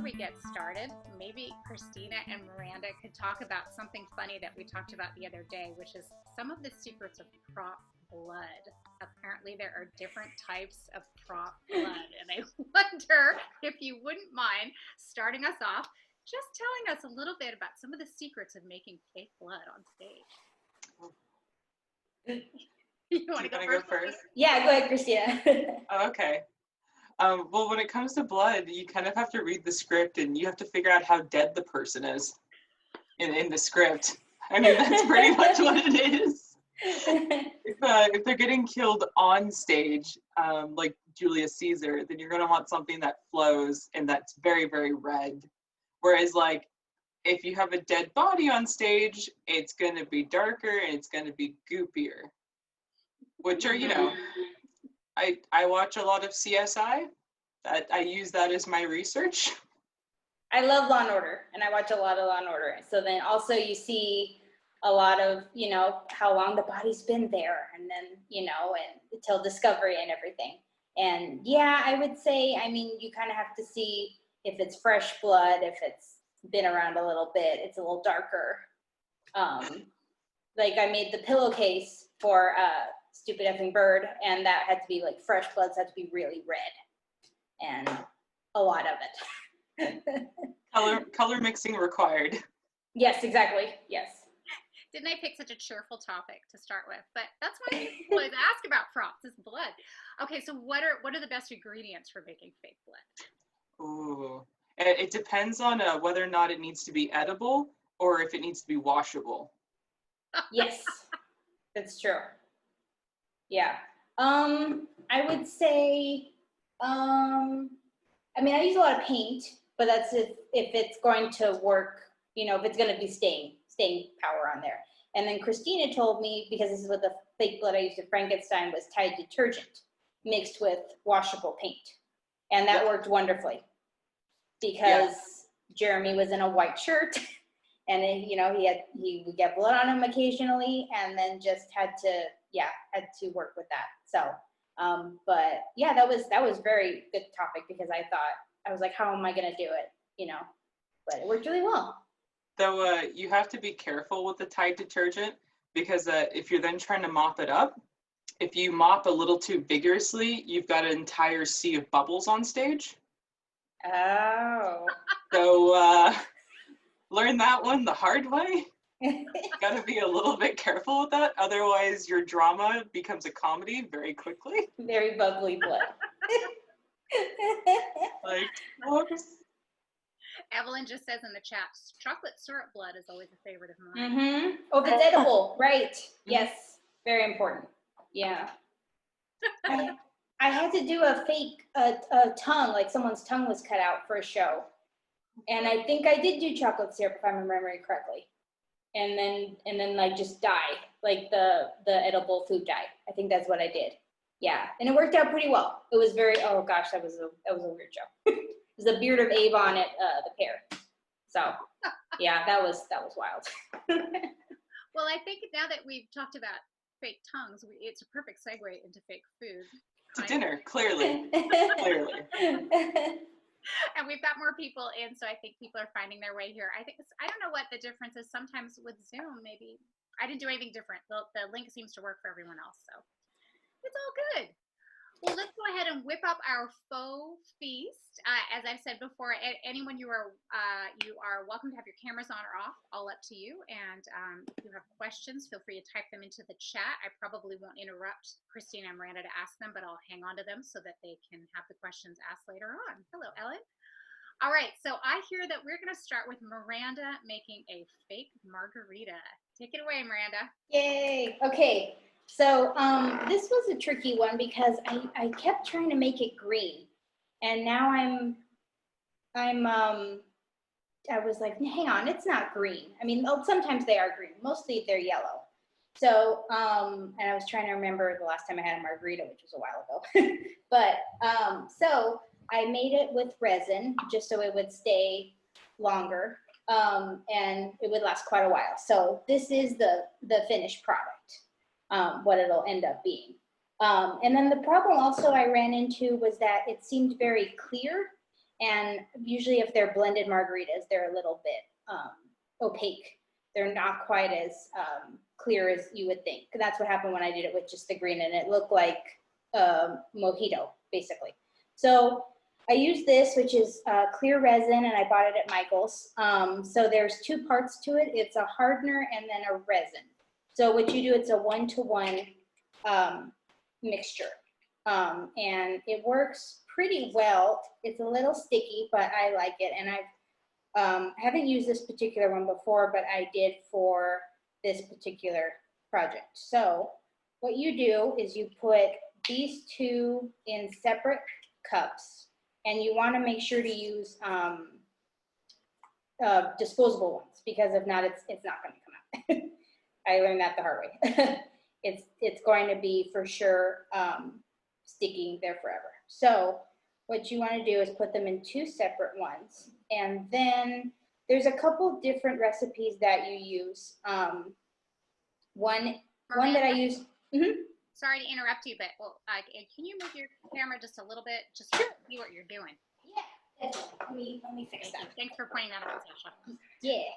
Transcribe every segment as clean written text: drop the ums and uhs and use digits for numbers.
before we get started, maybe Christina and Miranda could talk about something funny that we talked about the other day, which is some of the secrets of prop blood. Apparently there are different types of prop blood, and I wonder if you wouldn't mind starting us off just telling us a little bit about some of the secrets of making fake blood on stage. You want to go first? Yeah, go ahead, Christina. Oh, okay. Well, when it comes to blood, you kind of have to read the script and you have to figure out how dead the person is in the script. I mean, that's pretty much what it is. If they're getting killed on stage, like Julius Caesar, then you're going to want something that flows and that's very, very red. Whereas, like, if you have a dead body on stage, it's going to be darker and it's going to be goopier. Which are, you know, I watch a lot of CSI. That I use that as my research. I love Law and Order, and I watch a lot of Law and Order. So then also you see a lot of, you know, how long the body's been there, and then, you know, and until discovery and everything. And yeah, I would say, I mean, you kind of have to see if it's fresh blood, if it's been around a little bit, it's a little darker. Like I made the pillowcase for Stupid Effing Bird, and that had to be like fresh bloods had to be really red, and a lot of it. Color mixing required. Yes, exactly. Yes. Didn't I pick such a cheerful topic to start with? But that's why people always ask about props, is blood. Okay, so what are the best ingredients for making fake blood? Ooh, it depends on whether or not it needs to be edible or if it needs to be washable. Yes, that's true. Yeah. I would say, I mean, I use a lot of paint, but that's if it's going to work, you know, if it's going to be staying power on there. And then Christina told me, because this is what the fake blood I used at Frankenstein was, Tide detergent mixed with washable paint. And that worked wonderfully because Jeremy was in a white shirt and then, you know, he would get blood on him occasionally, and then just had to work with that. So, but yeah, that was very good topic, because I was like, how am I going to do it? You know, but it worked really well. Though you have to be careful with the Tide detergent, because if you're then trying to mop it up, if you mop a little too vigorously, you've got an entire sea of bubbles on stage. Oh. So learn that one the hard way. Got to be a little bit careful with that. Otherwise, your drama becomes a comedy very quickly. Very bubbly blood. Like, whoops. Evelyn just says in the chat, chocolate syrup blood is always a favorite of mine. Mm-hmm. Oh, if it's edible, right. Yes, very important. Yeah. I had to do a fake tongue, like someone's tongue was cut out for a show. And I think I did do chocolate syrup, if I'm remembering correctly. And then like just dye, like the edible food dye. I think that's what I did. Yeah, and it worked out pretty well. It was very, oh gosh, that was a weird show. It was a Beard of Avon at the Pear. So yeah, that was wild. Well, I think now that we've talked about fake tongues, it's a perfect segue into fake food. To dinner, clearly. Clearly. And we've got more people in, so I think people are finding their way here. I don't know what the difference is. Sometimes with Zoom, maybe I didn't do anything different. The link seems to work for everyone else, so it's all good. Well, let's go ahead and whip up our faux feast. As I've said before, anyone you are welcome to have your cameras on or off, all up to you. And if you have questions, feel free to type them into the chat. I probably won't interrupt Christina and Miranda to ask them, but I'll hang on to them so that they can have the questions asked later on. Hello, Ellen. All right, so I hear that we're going to start with Miranda making a fake margarita. Take it away, Miranda. Yay. Okay. So this was a tricky one, because I kept trying to make it green, and now I was like, hang on, it's not green. I mean, sometimes they are green. Mostly they're yellow. So and I was trying to remember the last time I had a margarita, which was a while ago. But so I made it with resin just so it would stay longer, and it would last quite a while. So this is the finished product. What it'll end up being. And then the problem also I ran into was that it seemed very clear, And usually if they're blended margaritas, they're a little bit opaque. They're not quite as clear as you would think. That's what happened when I did it with just the green, and it looked like mojito, basically. So I used this, which is clear resin, and I bought it at Michael's. So there's two parts to it. It's a hardener and then a resin. So what you do, it's a 1-to-1 mixture. And it works pretty well. It's a little sticky, but I like it. And I haven't used this particular one before, but I did for this particular project. So what you do is you put these two in separate cups, and you want to make sure to use disposable ones, because if not, it's not going to come out. I learned that the hard way. It's going to be for sure sticking there forever. So what you want to do is put them in two separate ones, and then there's a couple different recipes that you use. One that I use. Sorry to interrupt you, but can you move your camera just a little bit, just to see what you're doing? Yeah. Let me fix that. Thanks for pointing that out, Sasha. Yeah.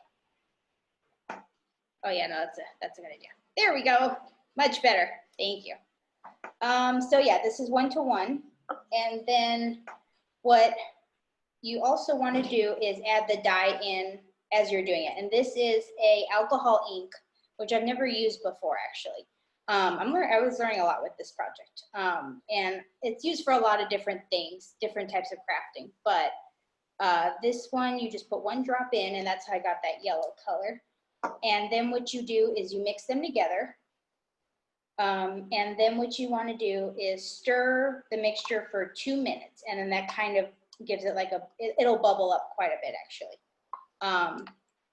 Oh yeah, no, that's a good idea. There we go. Much better. Thank you. So yeah, this is 1-to-1, and then what you also want to do is add the dye in as you're doing it. And this is a alcohol ink, which I've never used before, actually. I was learning a lot with this project, and it's used for a lot of different things, different types of crafting. But this one, you just put 1 drop in, and that's how I got that yellow color. And then what you do is you mix them together. And then what you want to do is stir the mixture for 2 minutes, and then that kind of gives it like it'll bubble up quite a bit, actually.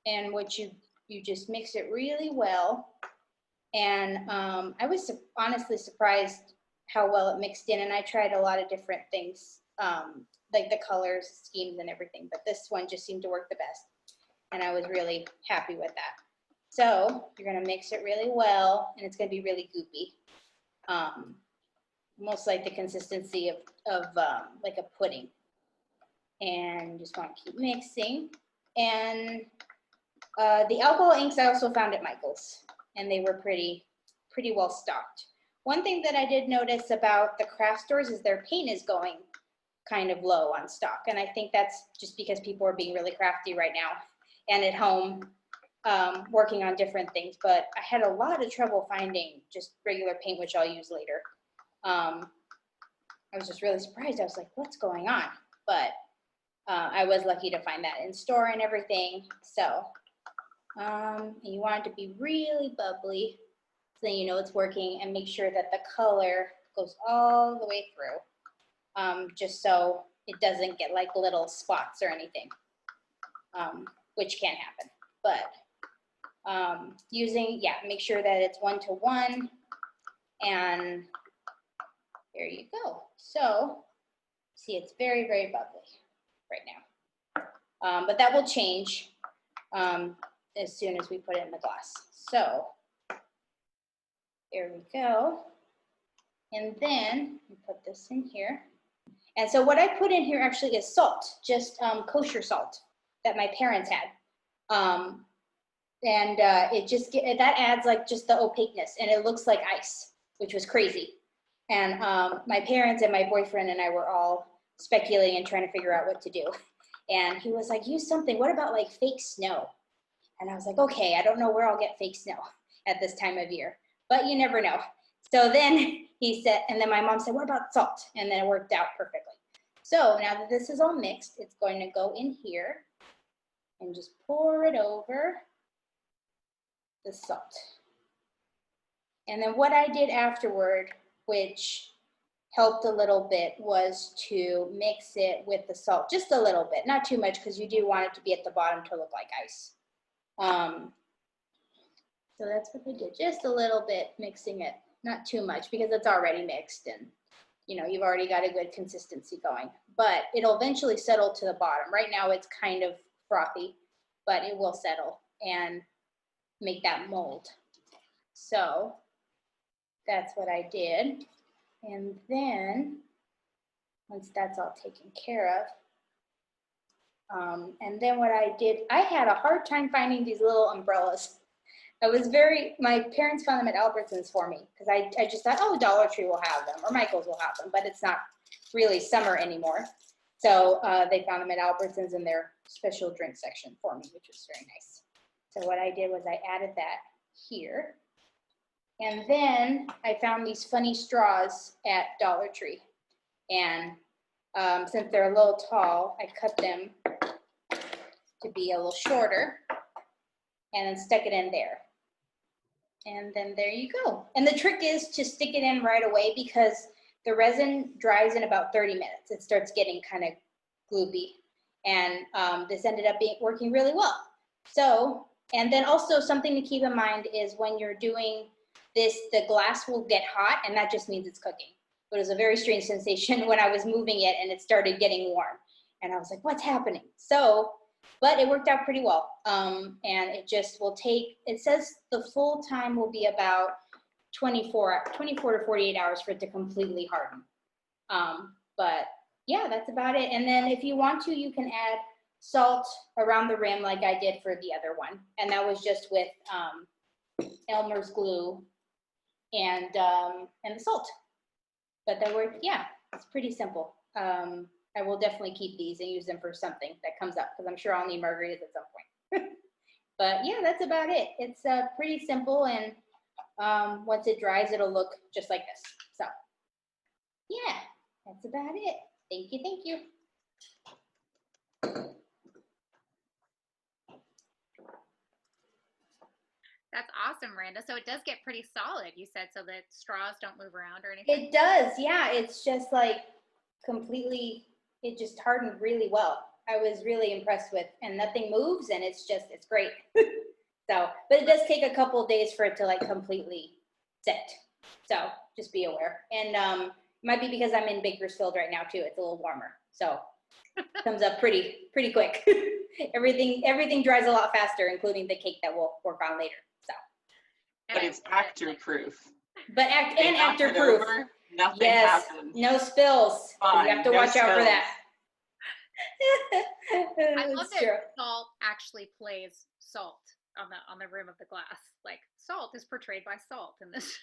And what you just mix it really well. And I was honestly surprised how well it mixed in, and I tried a lot of different things, like the colors, schemes, and everything, but this one just seemed to work the best, and I was really happy with that. So you're going to mix it really well, and it's going to be really goopy, almost like the consistency of like a pudding. And just want to keep mixing. And the alcohol inks I also found at Michael's, and they were pretty well stocked. One thing that I did notice about the craft stores is their paint is going kind of low on stock, and I think that's just because people are being really crafty right now and at home working on different things. But I had a lot of trouble finding just regular paint, which I'll use later. I was just really surprised. I was like, what's going on? But I was lucky to find that in store and everything. So you want it to be really bubbly, so then you know it's working, and make sure that the color goes all the way through, just so it doesn't get like little spots or anything, which can happen. But make sure that it's 1-to-1, and there you go. So see, it's very, very bubbly right now, but that will change as soon as we put it in the glass. So there we go. And then we put this in here. And so what I put in here actually is salt, just kosher salt that my parents had. That adds like just the opaqueness, and it looks like ice, which was crazy. And my parents and my boyfriend and I were all speculating and trying to figure out what to do. And he was like, use something. What about like fake snow? And I was like, okay, I don't know where I'll get fake snow at this time of year, but you never know. So then he said, and then my mom said, what about salt? And then it worked out perfectly. So now that this is all mixed, it's going to go in here and just pour it over the salt. And then what I did afterward, which helped a little bit, was to mix it with the salt, just a little bit, not too much, because you do want it to be at the bottom to look like ice. So that's what I did, just a little bit, mixing it, not too much, because it's already mixed, and you know, you've already got a good consistency going, but it'll eventually settle to the bottom. Right now it's kind of frothy, but it will settle and make that mold. So that's what I did. And then once that's all taken care of, And then what I did, I had a hard time finding these little umbrellas. My parents found them at Albertsons for me because I just thought, oh, Dollar Tree will have them or Michael's will have them, but it's not really summer anymore. So they found them at Albertsons in their special drink section for me, which was very nice. So what I did was I added that here. And then I found these funny straws at Dollar Tree. And since they're a little tall, I cut them to be a little shorter and then stuck it in there. And then there you go. And the trick is to stick it in right away because the resin dries in about 30 minutes. It starts getting kind of gloopy. And this ended up working really well. So, and then also something to keep in mind is when you're doing this, the glass will get hot and that just means it's cooking. It was a very strange sensation when I was moving it and it started getting warm. And I was like, what's happening? So, but it worked out pretty well. And it just will take, it says the full time will be about 24 to 48 hours for it to completely harden. But yeah, that's about it. And then if you want to, you can add salt around the rim like I did for the other one. And that was just with Elmer's glue and the salt. But that worked, yeah, it's pretty simple. I will definitely keep these and use them for something that comes up because I'm sure I'll need margaritas at some point. But yeah, that's about it. It's pretty simple, and once it dries, it'll look just like this. So yeah, that's about it. Thank you, thank you. That's awesome, Miranda. So it does get pretty solid, you said, so that straws don't move around or anything? It does, yeah. It's just like completely, it just hardened really well. I was really impressed with, and nothing moves, and it's great. So, but it does take a couple of days for it to like completely set. So just be aware. And it might be because I'm in Bakersfield right now too. It's a little warmer. So it comes up pretty quick. Everything dries a lot faster, including the cake that we'll work on later. So. But it's actor proof. But actor proof. Nothing happens. No spills. Fine, you have to watch out for that. I love that salt actually plays salt on the rim of the glass. Like salt is portrayed by salt in this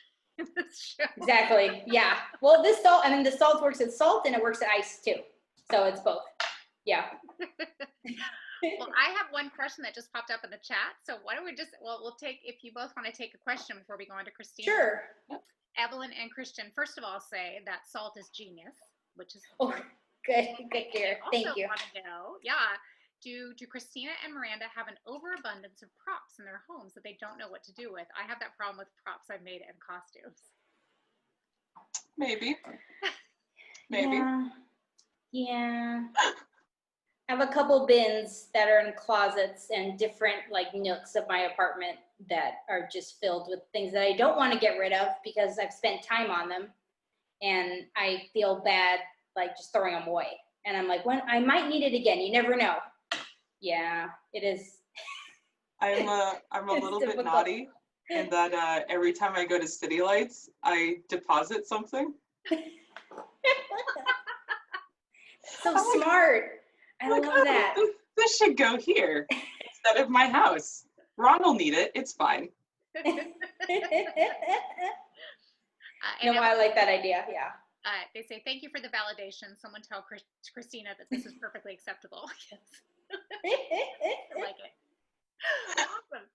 show. Exactly. Yeah. Well, this salt, I mean, the salt works at salt and it works at ice too. So it's both. Yeah. Well, I have one question that just popped up in the chat. So why don't we we'll take, if you both want to take a question before we go on to Christina. Sure. Evelyn and Christian, first of all, say that salt is genius, which is good dear. Thank you. Want to know, do Christina and Miranda have an overabundance of props in their homes that they don't know what to do with? I have that problem with props I've made and costumes. Maybe. Yeah. I have a couple bins that are in closets and different like nooks of my apartment that are just filled with things that I don't want to get rid of because I've spent time on them and I feel bad like just throwing them away. And I'm like, when I might need it again, you never know. Yeah, it is. I'm a little bit naughty in that every time I go to City Lights, I deposit something. So smart. I love that. This should go here instead of my house. Ron will need it. It's fine. No, I like that idea. Yeah. They say, thank you for the validation. Someone tell Christina that this is perfectly acceptable. Yes. I like it. Awesome.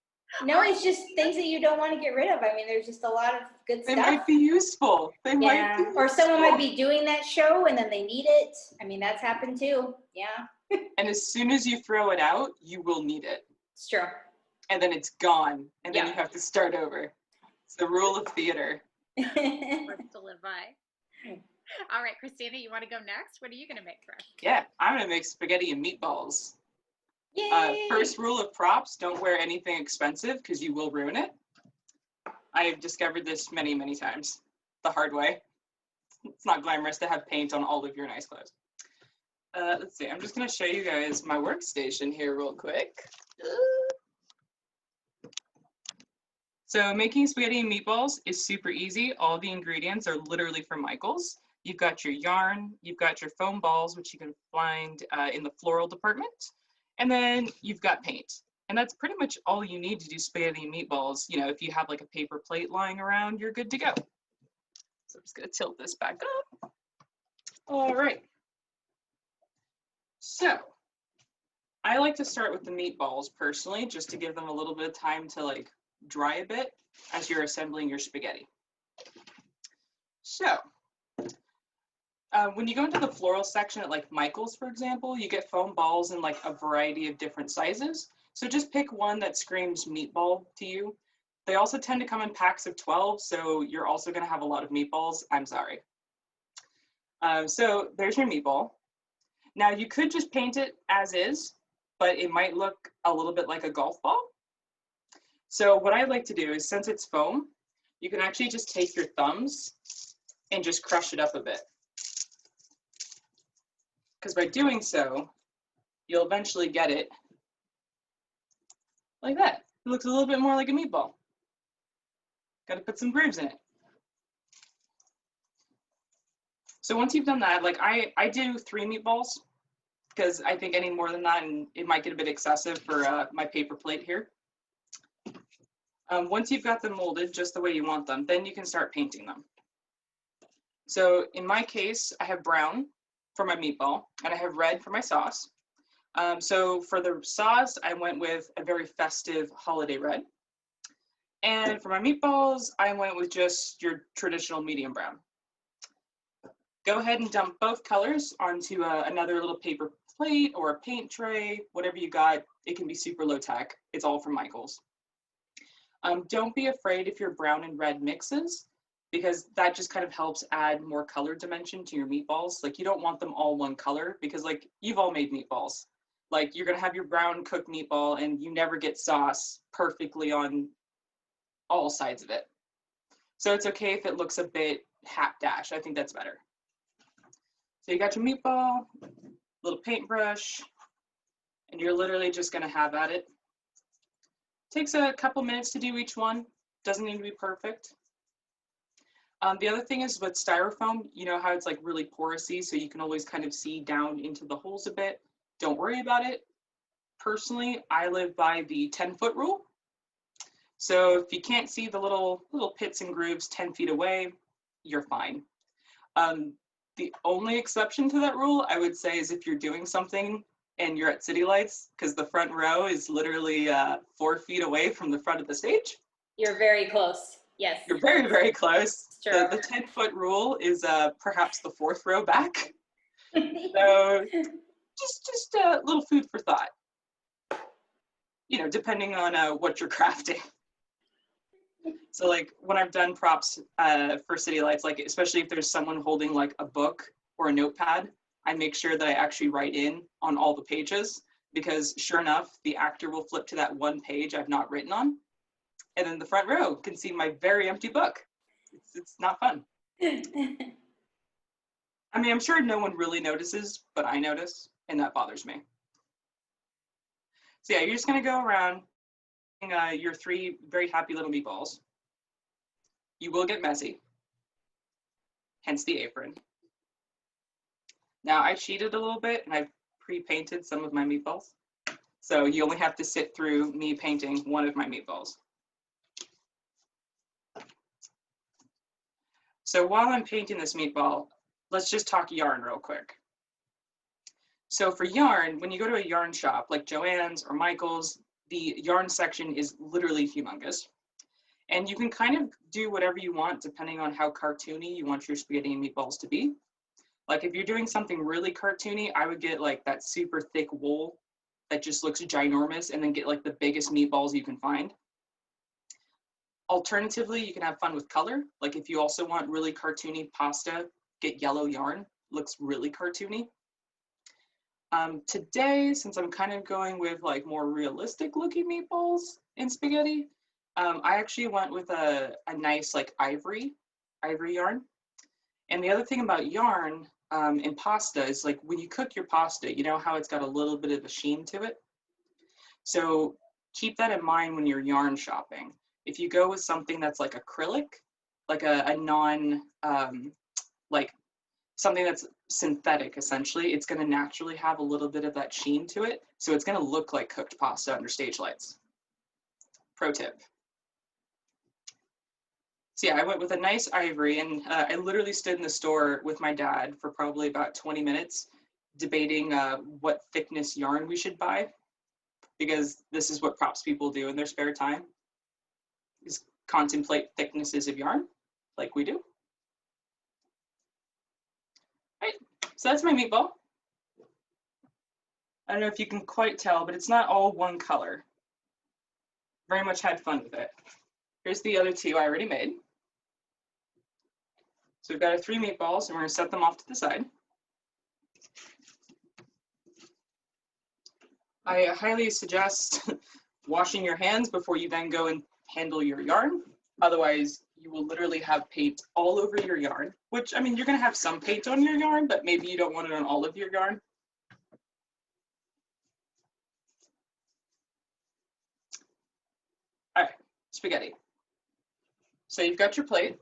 No, it's just things that you don't want to get rid of. I mean, there's just a lot of good stuff. They might be useful. Or someone might be doing that show and then they need it. I mean, that's happened too. Yeah. And as soon as you throw it out, you will need it. It's true. And then it's gone. And then you have to start over. It's the rule of theater. Worth to live by. All right, Christina, you want to go next? What are you going to make for us? Yeah, I'm going to make spaghetti and meatballs. Yay! First rule of props, don't wear anything expensive because you will ruin it. I have discovered this many, many times the hard way. It's not glamorous to have paint on all of your nice clothes. Let's see, I'm just going to show you guys my workstation here real quick. So making spaghetti and meatballs is super easy. All the ingredients are literally from Michael's. You've got your yarn, you've got your foam balls, which you can find in the floral department. And then you've got paint. And that's pretty much all you need to do spaghetti and meatballs. You know, if you have like a paper plate lying around, you're good to go. So I'm just gonna tilt this back up. All right. So I like to start with the meatballs personally, just to give them a little bit of time to like dry a bit as you're assembling your spaghetti. So when you go into the floral section at like Michael's, for example, you get foam balls in like a variety of different sizes. So just pick one that screams meatball to you. They also tend to come in packs of 12, so you're also gonna have a lot of meatballs. I'm sorry. So there's your meatball. Now you could just paint it as is, but it might look a little bit like a golf ball. So what I like to do is, since it's foam, you can actually just take your thumbs and just crush it up a bit. Because by doing so, you'll eventually get it like that. It looks a little bit more like a meatball. Got to put some grooves in it. So once you've done that, like I do 3 meatballs, because I think any more than that, and it might get a bit excessive for my paper plate here. Once you've got them molded just the way you want them, then you can start painting them. So in my case, I have brown for my meatball, and I have red for my sauce. So for the sauce, I went with a very festive holiday red. And for my meatballs, I went with just your traditional medium brown. Go ahead and dump both colors onto another little paper plate or a paint tray, whatever you got. It can be super low tech. It's all from Michael's. Don't be afraid if your brown and red mixes, because that just kind of helps add more color dimension to your meatballs. Like, you don't want them all one color, because like, you've all made meatballs. Like, you're gonna have your brown cooked meatball and you never get sauce perfectly on all sides of it. So it's okay if it looks a bit hapdash. I think that's better. So you got your meatball, little paintbrush, and you're literally just gonna have at it. Takes a couple minutes to do each one. Doesn't need to be perfect. The other thing is with styrofoam, you know how it's like really porousy, so you can always kind of see down into the holes a bit. Don't worry about it. Personally, I live by the 10-foot rule. So if you can't see the little pits and grooves 10 feet away, you're fine. The only exception to that rule, I would say, is if you're doing something and you're at City Lights, because the front row is literally 4 feet away from the front of the stage. You're very close. Yes. You're very, very close. Sure. The 10-foot rule is perhaps the 4th row back. So just a little food for thought. You know, depending on what you're crafting. So like when I've done props for City Lights, like especially if there's someone holding like a book or a notepad, I make sure that I actually write in on all the pages, because sure enough, the actor will flip to that one page I've not written on, and then the front row can see my very empty book. It's not fun. I mean, I'm sure no one really notices, but I notice, and that bothers me. So yeah, you're just gonna go around your 3 very happy little meatballs. You will get messy, hence the apron. Now I cheated a little bit and I pre-painted some of my meatballs. So you only have to sit through me painting one of my meatballs. So while I'm painting this meatball, let's just talk yarn real quick. So for yarn, when you go to a yarn shop like Joann's or Michael's, the yarn section is literally humongous. And you can kind of do whatever you want depending on how cartoony you want your spaghetti and meatballs to be. Like if you're doing something really cartoony, I would get like that super thick wool that just looks ginormous, and then get like the biggest meatballs you can find. Alternatively, you can have fun with color. Like if you also want really cartoony pasta, get yellow yarn, looks really cartoony. Today, since I'm kind of going with like more realistic looking meatballs in spaghetti, I actually went with a nice like ivory yarn. And the other thing about yarn in pasta is like when you cook your pasta, you know how it's got a little bit of a sheen to it? So keep that in mind when you're yarn shopping. If you go with something that's like acrylic, like a non, like something that's synthetic, essentially, it's going to naturally have a little bit of that sheen to it. So it's going to look like cooked pasta under stage lights. Pro tip. So yeah, I went with a nice ivory, and I literally stood in the store with my dad for probably about 20 minutes debating what thickness yarn we should buy, because this is what props people do in their spare time, is contemplate thicknesses of yarn like we do. Right, so that's my meatball. I don't know if you can quite tell, but it's not all one color. Very much had fun with it. Here's the other two I already made. So we've got our 3 meatballs, and we're going to set them off to the side. I highly suggest washing your hands before you then go and handle your yarn. Otherwise, you will literally have paint all over your yarn, which, I mean, you're going to have some paint on your yarn, but maybe you don't want it on all of your yarn. All right, spaghetti. So you've got your plate.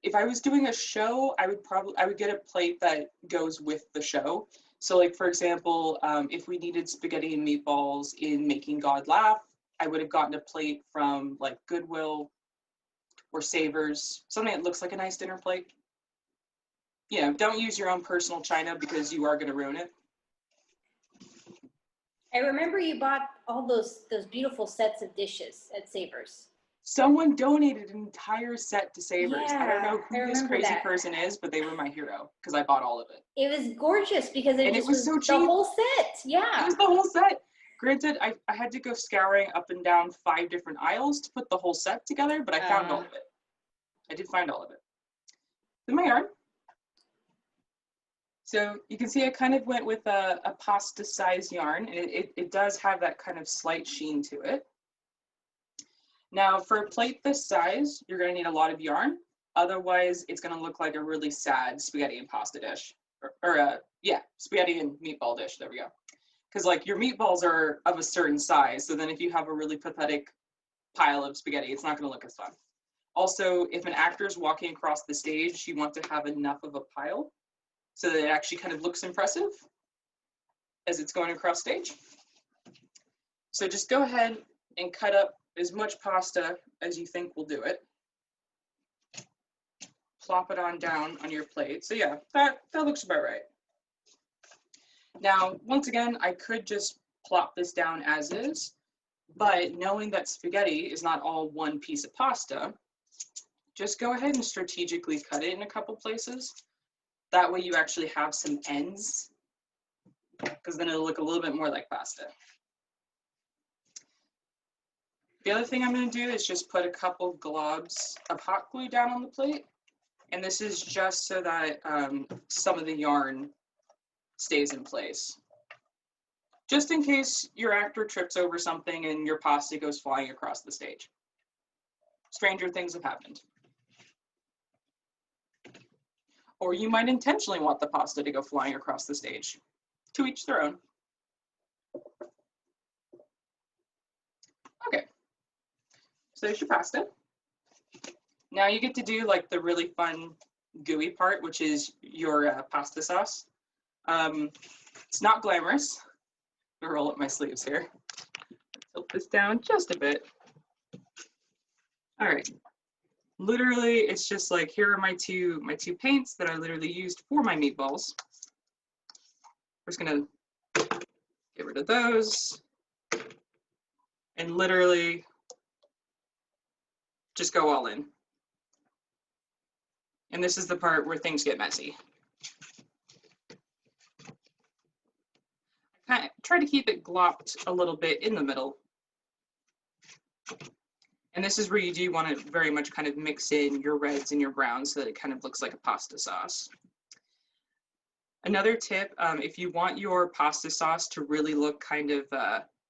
If I was doing a show, I would get a plate that goes with the show. So like, for example, if we needed spaghetti and meatballs in Making God Laugh, I would have gotten a plate from like Goodwill or Savers, something that looks like a nice dinner plate. You know, don't use your own personal china because you are going to ruin it. I remember you bought all those beautiful sets of dishes at Savers. Someone donated an entire set to Savers. I don't know Yeah, who this crazy person is, but they were my hero because I bought all of it. It was gorgeous because it was so cheap. The whole set. Yeah. It was the whole set. Granted, I had to go scouring up and down 5 different aisles to put the whole set together, but I found all of it. I did find all of it. Then my yarn. So you can see I kind of went with a pasta size yarn, and it does have that kind of slight sheen to it. Now for a plate this size, you're going to need a lot of yarn. Otherwise, it's going to look like a really sad spaghetti and pasta dish. Yeah, spaghetti and meatball dish. There we go. Because like your meatballs are of a certain size. So then if you have a really pathetic pile of spaghetti, it's not going to look as fun. Also, if an actor is walking across the stage, you want to have enough of a pile so that it actually kind of looks impressive as it's going across stage. So just go ahead and cut up as much pasta as you think will do it. Plop it on down on your plate. So yeah, that looks about right. Now, once again, I could just plop this down as is, but knowing that spaghetti is not all one piece of pasta, just go ahead and strategically cut it in a couple places. That way you actually have some ends, because then it'll look a little bit more like pasta. The other thing I'm going to do is just put a couple globs of hot glue down on the plate. And this is just so that some of the yarn stays in place. Just in case your actor trips over something and your pasta goes flying across the stage. Stranger things have happened. Or you might intentionally want the pasta to go flying across the stage. To each their own. Okay. So there's your pasta. Now you get to do like the really fun gooey part, which is your pasta sauce. It's not glamorous. I'm gonna roll up my sleeves here. Tilt this down just a bit. All right. Literally, it's just like, here are my two paints that I literally used for my meatballs. We're just gonna get rid of those and literally just go all in. And this is the part where things get messy. I try to keep it glopped a little bit in the middle. And this is where you do want to very much kind of mix in your reds and your browns so that it kind of looks like a pasta sauce. Another tip, if you want your pasta sauce to really look kind of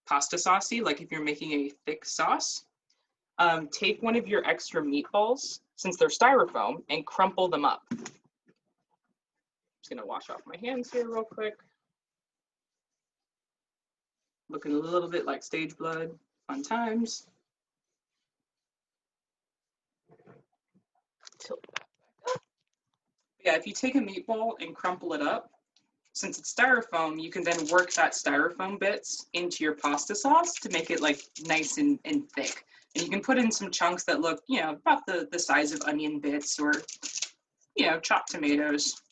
pasta saucy, like if you're making a thick sauce, take one of your extra meatballs, since they're styrofoam, and crumple them up. I'm just gonna wash off my hands here real quick. Looking a little bit like stage blood, fun times. Tilt that Yeah, if you take a meatball and crumple it up, since it's styrofoam, you can then work that styrofoam bits into your pasta sauce to make it like nice and thick. And you can put in some chunks that look, you know, about the size of onion bits or, you know, chopped tomatoes.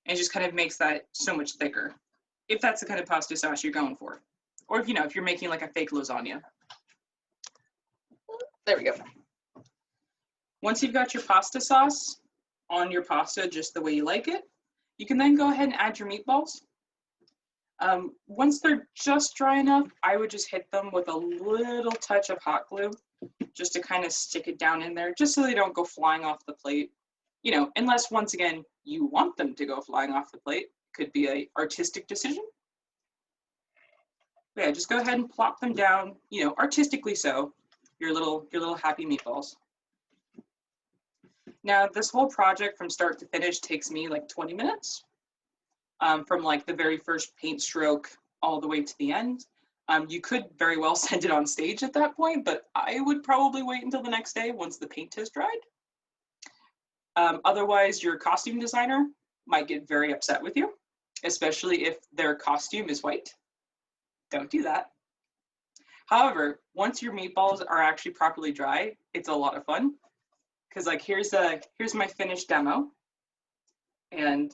And it just kind of makes that so much thicker, if that's the kind of pasta sauce you're going for. Or if, you know, if you're making like a fake lasagna. There we go. Once you've got your pasta sauce on your pasta just the way you like it, you can then go ahead and add your meatballs. Once they're just dry enough, I would just hit them with a little touch of hot glue just to kind of stick it down in there, just so they don't go flying off the plate. You know, unless once again, you want them to go flying off the plate. Could be an artistic decision. But yeah, just go ahead and plop them down, you know, artistically so, your little happy meatballs. Now, this whole project from start to finish takes me like 20 minutes, from like the very first paint stroke all the way to the end. You could very well send it on stage at that point, but I would probably wait until the next day once the paint has dried. Otherwise, your costume designer might get very upset with you, especially if their costume is white. Don't do that. However, once your meatballs are actually properly dry, it's a lot of fun. Because like here's my finished demo, and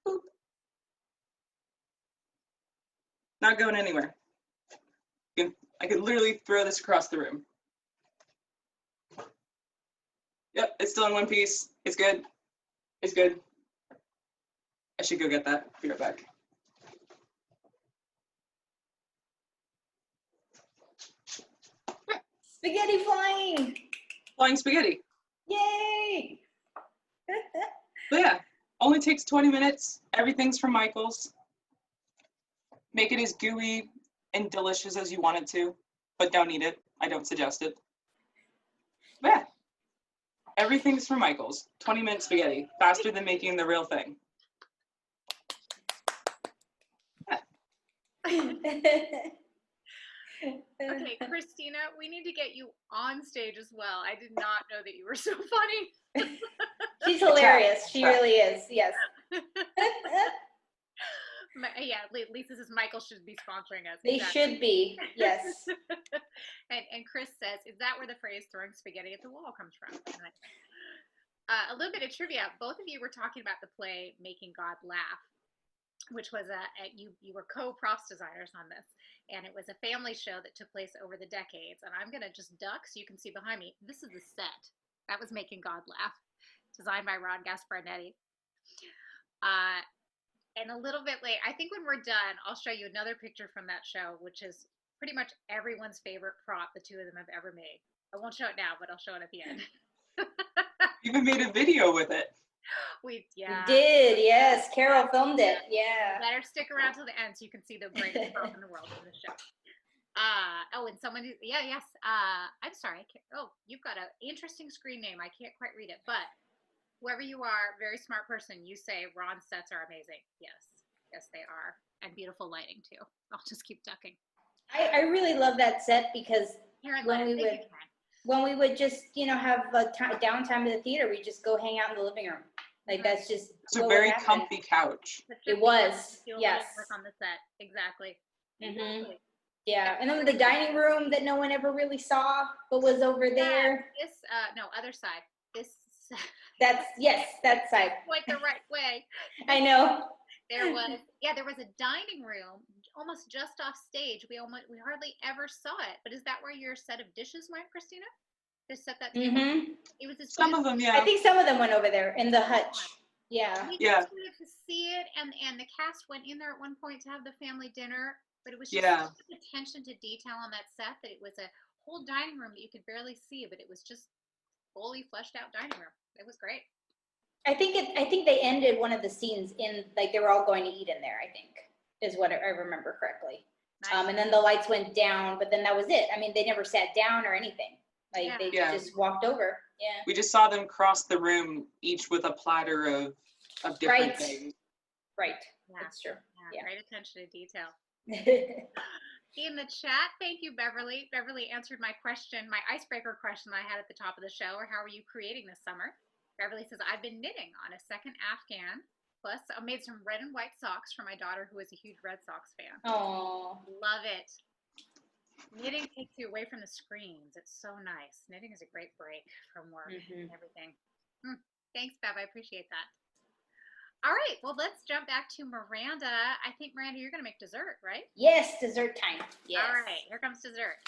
boop, not going anywhere. I could literally throw this across the room. Yep, it's still in one piece. It's good. It's good. I should go get that. Be right back. Spaghetti flying! Flying spaghetti. Yay! But yeah, only takes 20 minutes. Everything's from Michael's. Make it as gooey and delicious as you want it to, but don't eat it. I don't suggest it. But yeah, everything's from Michael's. 20-minute spaghetti, faster than making the real thing. Okay, Christina, we need to get you on stage as well. I did not know that you were so funny. She's hilarious. She really is. Yes. Yeah, Lisa says Michael should be sponsoring us. They should be. Yes. and Chris says, is that where the phrase throwing spaghetti at the wall comes from? A little bit of trivia. Both of you were talking about the play Making God Laugh, which was you were co-props designers on this, and it was a family show that took place over the decades. And I'm gonna just duck so you can see behind me. This is the set. That was Making God Laugh, designed by Ron Gasparetti. And a little bit late, I think when we're done, I'll show you another picture from that show, which is pretty much everyone's favorite prop the two of them have ever made. I won't show it now, but I'll show it at the end. You even made a video with it. We did, yes. Carol filmed it, yeah. Better stick around till the end so you can see the greatest prop in the world in the show. Oh, and someone, yes. I'm sorry. You've got an interesting screen name. I can't quite read it, but whoever you are, very smart person, you say Ron's sets are amazing. Yes, they are. And beautiful lighting too. I'll just keep ducking. I really love that set because when we would just, you know, have a downtime at the theater, we just go hang out in the living room. Like that's just it's a very comfy couch. It was, yes. Work on the set, exactly. Mm-hmm. Yeah, and then the dining room that no one ever really saw, but was over there. Other side. This. That side. Like the right way. I know. There was a dining room almost just off stage. We hardly ever saw it. But is that where your set of dishes went, Christina? To set that table? Mm-hmm. It was some of them, yeah. I think some of them went over there in the hutch. Yeah. We just wanted to see it, and the cast went in there at one point to have the family dinner. But it was just such attention to detail on that set that it was a whole dining room that you could barely see, but it was just fully fleshed out dining room. It was great. I think they ended one of the scenes in, like, they were all going to eat in there, I think, is what I remember correctly. Nice. And then the lights went down, but then that was it. I mean, they never sat down or anything. Like, they just walked over. Yeah. We just saw them cross the room, each with a platter of different things. Right. Yeah. That's true. Yeah. Great attention to detail. In the chat, thank you, Beverly. Beverly answered my question, my icebreaker question I had at the top of the show, or how are you creating this summer? Beverly says, I've been knitting on a second Afghan. Plus, I made some red and white socks for my daughter, who is a huge Red Sox fan. Oh, Love it. Knitting takes you away from the screens. It's so nice. Knitting is a great break from work and everything. Thanks, Bev. I appreciate that. All right. Well, let's jump back to Miranda. I think, Miranda, you're going to make dessert, right? yes, dessert time. Yes. All right. Here comes dessert.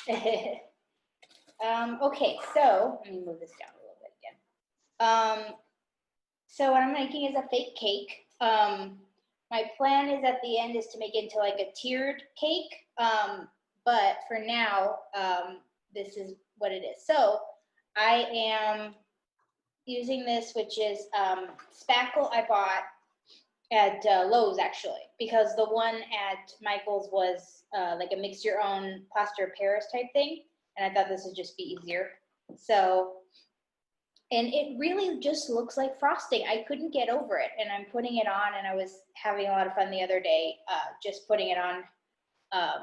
Okay, so let me move this down a little bit again. So what I'm making is a fake cake. My plan is at the end is to make it into like a tiered cake. But for now, this is what it is. So I am using this, which is spackle I bought at Lowe's actually, because the one at Michael's was like a mix your own plaster of Paris type thing. And I thought this would just be easier. So, and it really just looks like frosting. I couldn't get over it. And I'm putting it on, and I was having a lot of fun the other day, just putting it on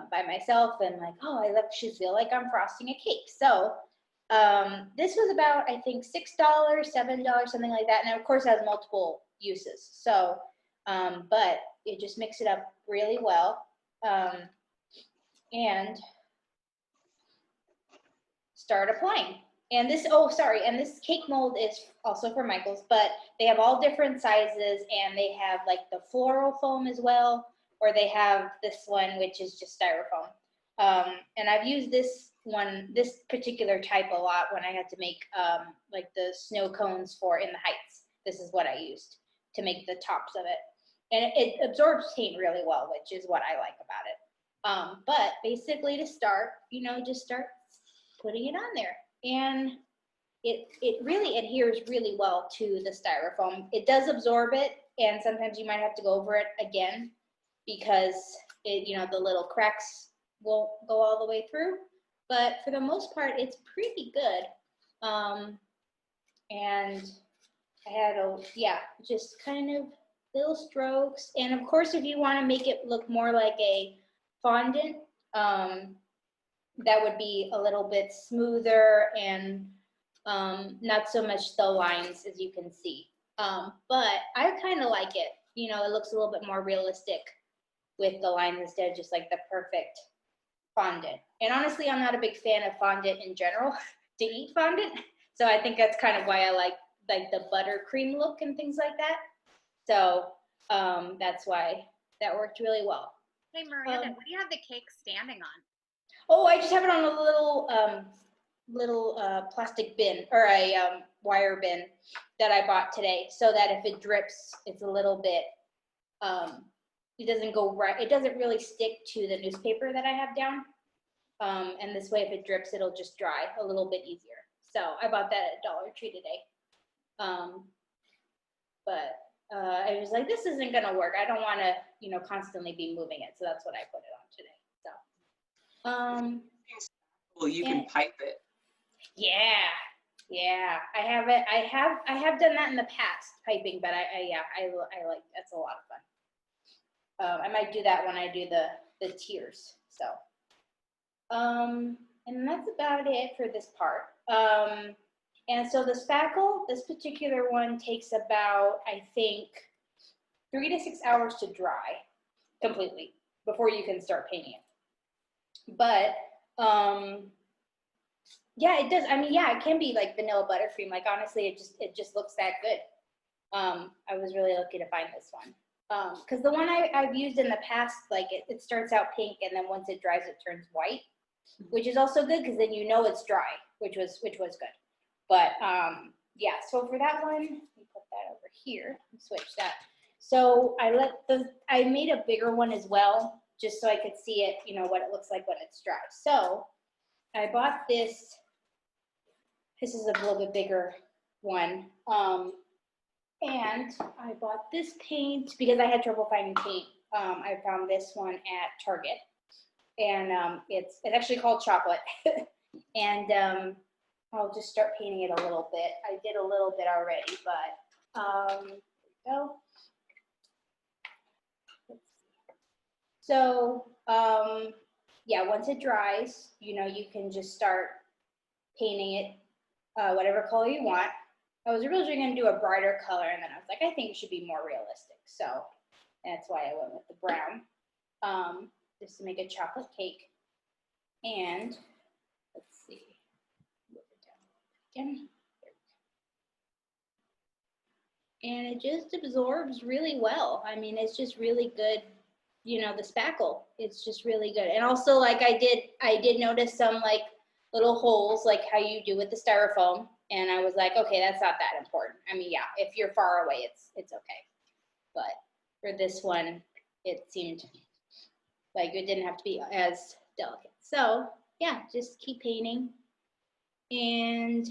by myself, and like, oh, I actually feel like I'm frosting a cake. So this was about, I think, $6, $7, something like that. And of course it has multiple uses. So, but it just makes it up really well. And start applying. And this, and this cake mold is also for Michael's, but they have all different sizes, and they have like the floral foam as well, or they have this one, which is just styrofoam. And I've used this particular type a lot when I had to make like the snow cones for In the Heights. This is what I used to make the tops of it. And it absorbs paint really well, which is what I like about it. But basically to start, just start putting it on there. And it really adheres really well to the styrofoam. It does absorb it, and sometimes you might have to go over it again because the little cracks won't go all the way through. But for the most part, it's pretty good. And I had just kind of little strokes. And of course, if you want to make it look more like a fondant, that would be a little bit smoother and not so much the lines, as you can see. But I kind of like it. It looks a little bit more realistic with the lines instead of just like the perfect fondant. And honestly, I'm not a big fan of fondant in general to eat fondant. So I think that's kind of why I like the buttercream look and things like that. So that's why that worked really well. Hey, Miranda, what do you have the cake standing on? Oh, I just have it on a little plastic bin, or a wire bin that I bought today, so that if it drips, it's a little bit, it doesn't go right. It doesn't really stick to the newspaper that I have down. And this way, if it drips, it'll just dry a little bit easier. So I bought that at Dollar Tree today. But I was like, this isn't gonna work. I don't want to, constantly be moving it. So that's what I put it on today. So. Well, you can pipe it. Yeah. I have it. I have done that in the past, piping. But I like, that's a lot of fun. I might do that when I do the tiers. So. And that's about it for this part. And so the spackle, this particular one takes about, I think, 3 to 6 hours to dry completely before you can start painting it. But yeah, it does. I mean, yeah, it can be like vanilla buttercream. Like honestly, it just looks that good. I was really lucky to find this one. Because the one I've used in the past, like it starts out pink, and then once it dries, it turns white, which is also good because then it's dry, which was good. But yeah, so for that one, let me put that over here and switch that. So I made a bigger one as well, just so I could see it, what it looks like when it's dry. So I bought this. This is a little bit bigger one. And I bought this paint because I had trouble finding paint. I found this one at Target. And it's actually called Chocolate. And I'll just start painting it a little bit. I did a little bit already, but there we go. So yeah, once it dries, you can just start painting it whatever color you want. I was originally going to do a brighter color, and then I was like, I think it should be more realistic. So that's why I went with the brown, just to make a chocolate cake. And let's see, move it down again. And it just absorbs really well. I mean, it's just really good. You know, the spackle, it's just really good. And also, like, I did notice some like little holes, like how you do with the styrofoam. And I was like, okay, that's not that important. I mean, yeah, if you're far away, it's okay. But for this one, it seemed like it didn't have to be as delicate. So yeah, just keep painting and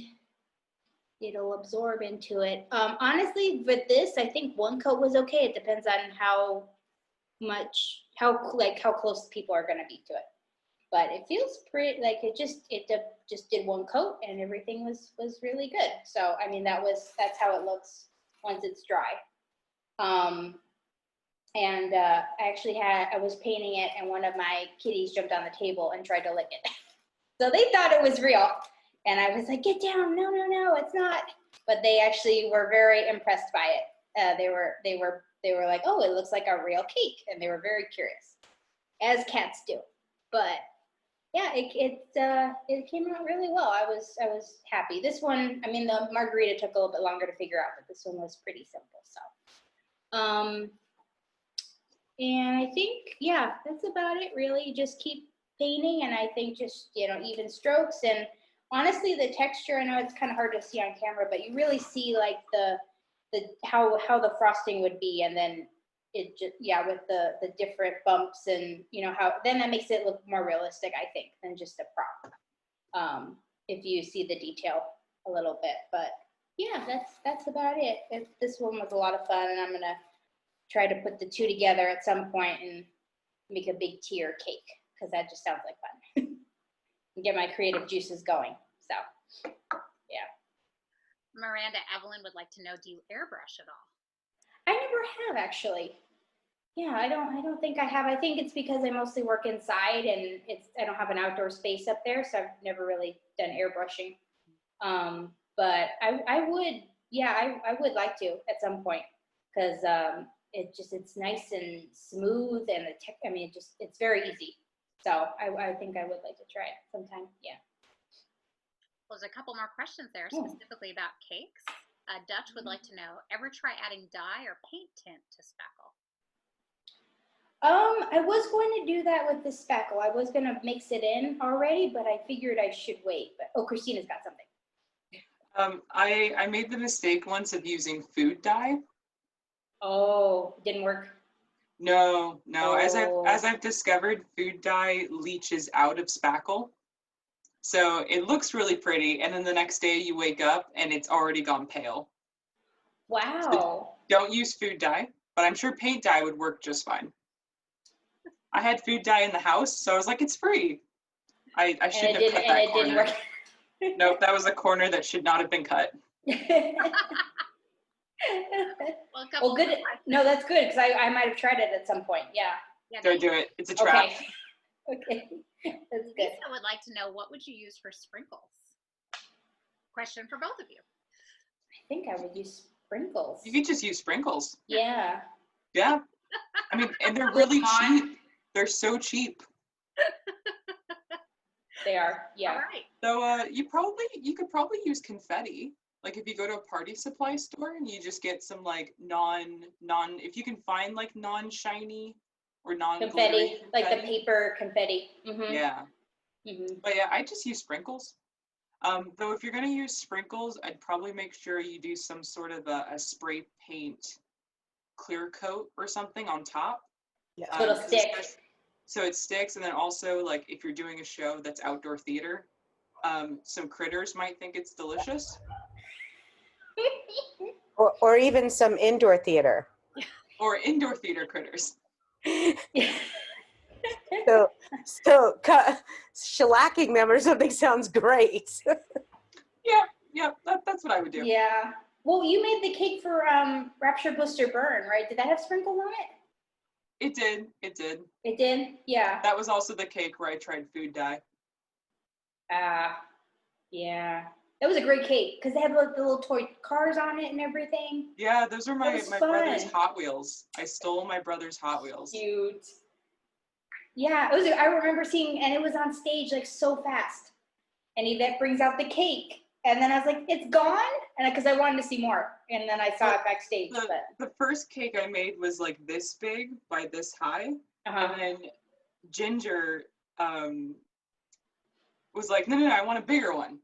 it'll absorb into it. Honestly, with this, I think one coat was okay. It depends on how close people are gonna be to it. But it feels pretty, like it just did one coat and everything was really good. So I mean, that's how it looks once it's dry. And I was painting it and one of my kitties jumped on the table and tried to lick it. So they thought it was real. And I was like, get down, no, it's not. But they actually were very impressed by it. They were like, oh, it looks like a real cake. And they were very curious, as cats do. But yeah, it came out really well. I was happy. This one, I mean, the margarita took a little bit longer to figure out, but this one was pretty simple. So, and I think, yeah, that's about it really. Just keep painting, and I think just, even strokes. And honestly, the texture, I know it's kind of hard to see on camera, but you really see like how the frosting would be, and then it just, with the different bumps and how then that makes it look more realistic, I think, than just a prop. If you see the detail a little bit, but yeah, that's about it. This one was a lot of fun, and I'm gonna try to put the two together at some point and make a big tier cake, because that just sounds like fun. And get my creative juices going. So yeah. Miranda, Evelyn would like to know, do you airbrush at all? I never have, actually. Yeah, I don't think I have. I think it's because I mostly work inside and I don't have an outdoor space up there, so I've never really done airbrushing. But I would, yeah, I would like to at some point, because it's nice and smooth, and it's very easy. So I think I would like to try it sometime. Yeah. Well, there's a couple more questions there, Yeah. specifically about cakes. Dutch would like to know, ever try adding dye or paint tint to spackle? I was going to do that with the spackle. I was going to mix it in already, but I figured I should wait. But Christina's got something. I made the mistake once of using food dye. Oh, didn't work. No. Oh. As I've discovered, food dye leaches out of spackle. So it looks really pretty, and then the next day you wake up and it's already gone pale. Wow. So don't use food dye, but I'm sure paint dye would work just fine. I had food dye in the house, so I was like, it's free. I shouldn't have cut that corner. Didn't work. Nope, that was a corner that should not have been cut. Well, good. No, that's good, because I might have tried it at some point. Yeah. Don't do it. It's a trap. Okay. That's good. Lisa would like to know, what would you use for sprinkles? Question for both of you. I think I would use sprinkles. You could just use sprinkles. Yeah. Yeah. I mean, and they're really cheap. They're so cheap. They are. Yeah. All right. So you could probably use confetti. Like if you go to a party supply store and you just get some like if you can find like non-shiny or confetti, like the paper confetti. Mm-hmm. Yeah. Mm-hmm. But yeah, I just use sprinkles. Though if you're gonna use sprinkles, I'd probably make sure you do some sort of a spray paint clear coat or something on top. Yeah. So it'll stick. So it sticks, and then also like if you're doing a show that's outdoor theater, some critters might think it's delicious. Or even some indoor theater. Or indoor theater critters. So shellacking them or something sounds great. Yeah, that's what I would do. Yeah. Well, you made the cake for Rapture Blister Burn, right? Did that have sprinkles on it? It did. It did? Yeah. That was also the cake where I tried food dye. Yeah. That was a great cake because they had like the little toy cars on it and everything. Yeah, those are my was brother's fun. Hot Wheels. I stole my brother's Hot Wheels. Cute. Yeah, it was. I remember seeing, and it was on stage like so fast. And Yvette brings out the cake, and then I was like, "It's gone," and because I wanted to see more, and then I saw it backstage. But The first cake I made was like this big by this high, uh-huh. and then Ginger was like, no, I want a bigger one.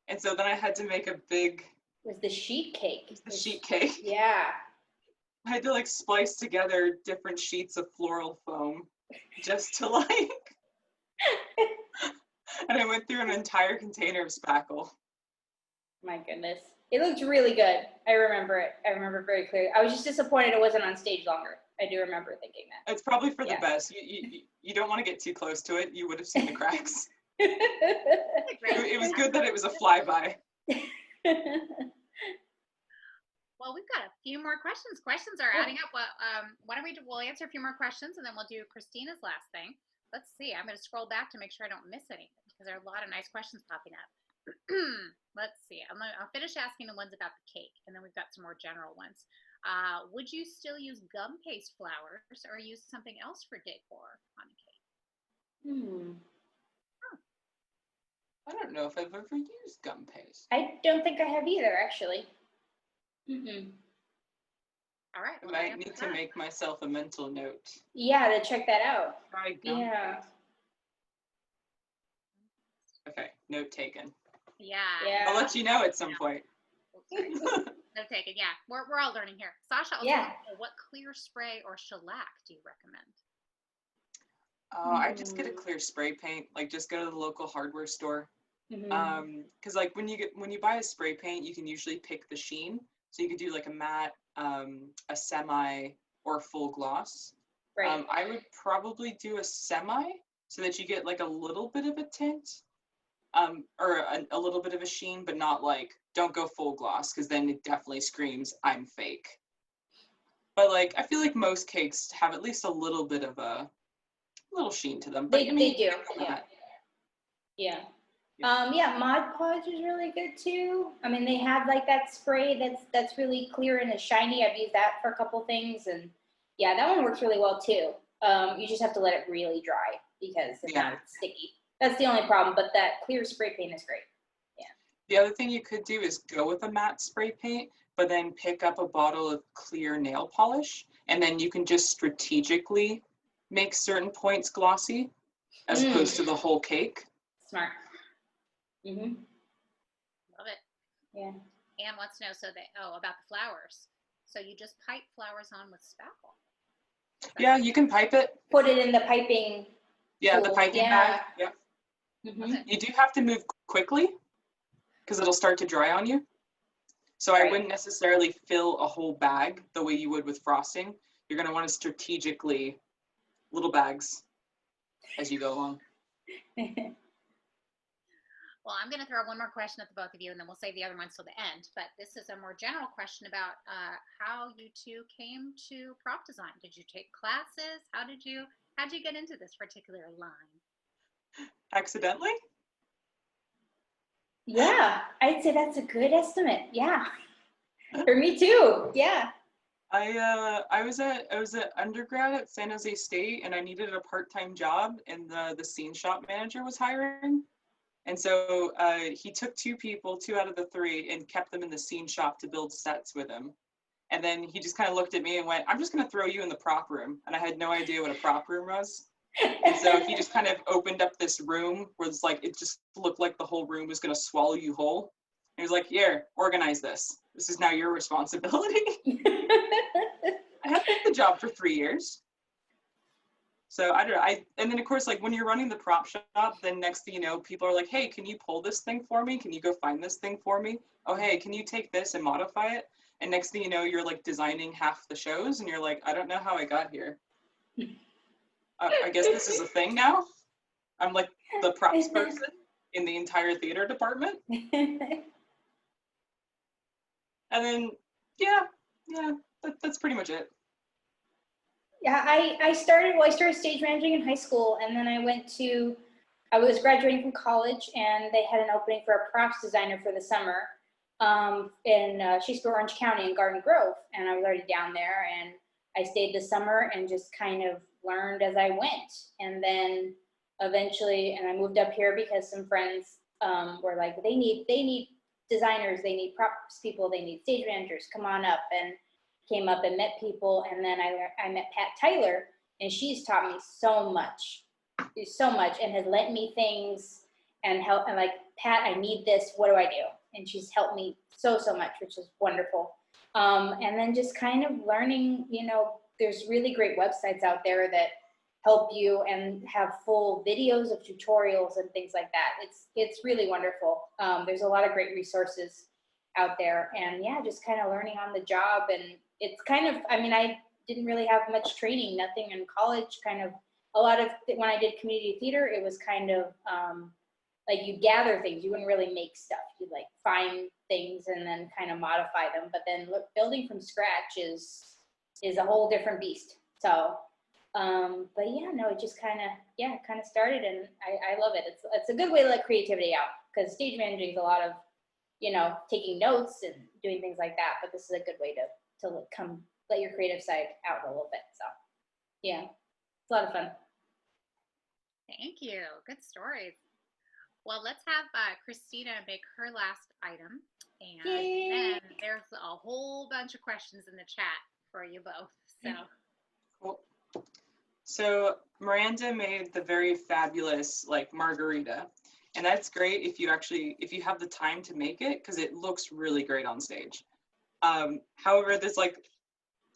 And so then I had to make a big. It was the sheet cake. The sheet cake. Yeah. I had to like splice together different sheets of floral foam just to like. And I went through an entire container of spackle. My goodness. It looked really good. I remember it. I remember it very clearly. I was just disappointed it wasn't on stage longer. I do remember thinking that. It's probably for the best. You don't want to get too close to it. You would have seen the cracks. It was good that it was a flyby. Well, we've got a few more questions. Questions are adding up. Well, why don't we'll answer a few more questions, and then we'll do Christina's last thing. Let's see. I'm going to scroll back to make sure I don't miss anything because there are a lot of nice questions popping up. Let's see. I'll finish asking the ones about the cake, and then we've got some more general ones. Would you still use gum paste flowers or use something else for decor on a cake? I don't know if I've ever used gum paste. I don't think I have either, actually. All right. I might need to make myself a mental note. Yeah, to check that out. Try gum Yeah. paste. Okay, note taken. Yeah. I'll let you know at some point. Note taken. Yeah, we're all learning here. Sasha, also what clear spray or shellac do you recommend? I just get a clear spray paint. Like, just go to the local hardware store. Because like when you buy a spray paint, you can usually pick the sheen. So you could do like a matte, a semi, or a full gloss. Right. I would probably do a semi so that you get like a little bit of a tint, or a little bit of a sheen, but not like, don't go full gloss because then it definitely screams I'm fake. But like, I feel like most cakes have at least a little bit of a little sheen to them. But They do. Yeah. Mod Podge is really good too. I mean, they have like that spray that's really clear and is shiny. I've used that for a couple things, and yeah, that one works really well too. You just have to let it really dry because if not, it's sticky. That's the only problem. But that clear spray paint is great. Yeah. The other thing you could do is go with a matte spray paint, but then pick up a bottle of clear nail polish, and then you can just strategically make certain points glossy, as opposed to the whole cake. Smart. Love it. Yeah. Anne wants to know about the flowers. So you just pipe flowers on with spackle. Yeah, you can pipe it. Put it in the piping. Yeah, tool. the piping bag. Yeah. You do have to move quickly because it'll start to dry on you. So I wouldn't necessarily fill a whole bag the way you would with frosting. You're going to want to strategically little bags as you go along. Well, I'm going to throw one more question at the both of you, and then we'll save the other ones till the end. But this is a more general question about how you two came to prop design. Did you take classes? How'd you get into this particular line? Yeah, Accidentally? I'd say that's a good estimate. Yeah, for me too. Yeah. I was at undergrad at San Jose State, and I needed a part-time job, and the scene shop manager was hiring. And so he took 2 people, 2 out of the 3, and kept them in the scene shop to build sets with him. And then he just kind of looked at me and went, I'm just going to throw you in the prop room. And I had no idea what a prop room was. And so he just kind of opened up this room where it's like, it just looked like the whole room was going to swallow you whole. And he was like, here, organize this. This is now your responsibility. I had the job for 3 years. So and then of course, like when you're running the prop shop, then next thing you know, people are like, hey, can you pull this thing for me? Can you go find this thing for me? Oh, hey, can you take this and modify it? And next thing you know, you're like designing half the shows and you're like, I don't know how I got here. I guess this is a thing now. I'm like the props person in the entire theater department. And then, that's pretty much it. Yeah, I started stage managing in high school, and then I went to I was graduating from college, and they had an opening for a props designer for the summer in Shakespeare, Orange County in Garden Grove. And I was already down there, and I stayed this summer and just kind of learned as I went. And then eventually, and I moved up here because some friends were like, they need designers, they need props people, they need stage managers, come on up. And came up and met people. And then I met Pat Tyler, and she's taught me so much and has lent me things and help. And like, Pat, I need this, what do I do? And she's helped me so much, which is wonderful. And then just kind of learning, you know, there's really great websites out there that help you and have full videos of tutorials and things like that. It's really wonderful. There's a lot of great resources out there, and yeah, just kind of learning on the job. And it's kind of, I mean, I didn't really have much training, nothing in college, kind of a lot of, when I did community theater, it was kind of like you gather things, you wouldn't really make stuff. You'd like find things and then kind of modify them. But then building from scratch is a whole different beast. So, but yeah, no, it just kind of started, and I love it. It's a good way to let creativity out, because stage managing is a lot of, you know, taking notes and doing things like that. But this is a good way to let your creative side out a little bit. So yeah, it's a lot of fun. Thank you. Good stories. Well, let's have Christina make her last item. And Yay. then there's a whole bunch of questions in the chat for you both. So Cool. So Miranda made the very fabulous like margarita. And that's great if you have the time to make it, because it looks really great on stage. However, there's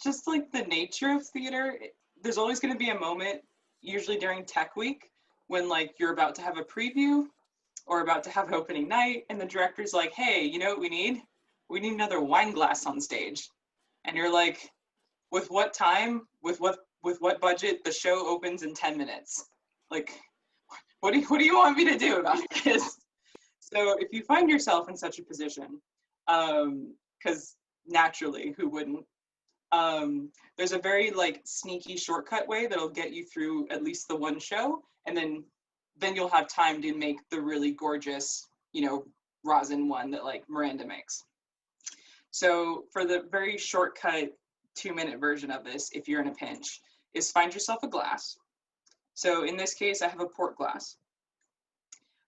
just the nature of theater, there's always going to be a moment, usually during tech week, when you're about to have a preview or about to have opening night, and the director's like, hey, you know what we need? We need another wine glass on stage. And you're like, with what time? With what budget? The show opens in 10 minutes. What do you want me to do about this? So if you find yourself in such a position, because naturally, who wouldn't? There's a very sneaky shortcut way that'll get you through at least the one show, and then you'll have time to make the really gorgeous, rosin one that Miranda makes. So for the very shortcut 2-minute version of this, if you're in a pinch, is find yourself a glass. So in this case, I have a port glass.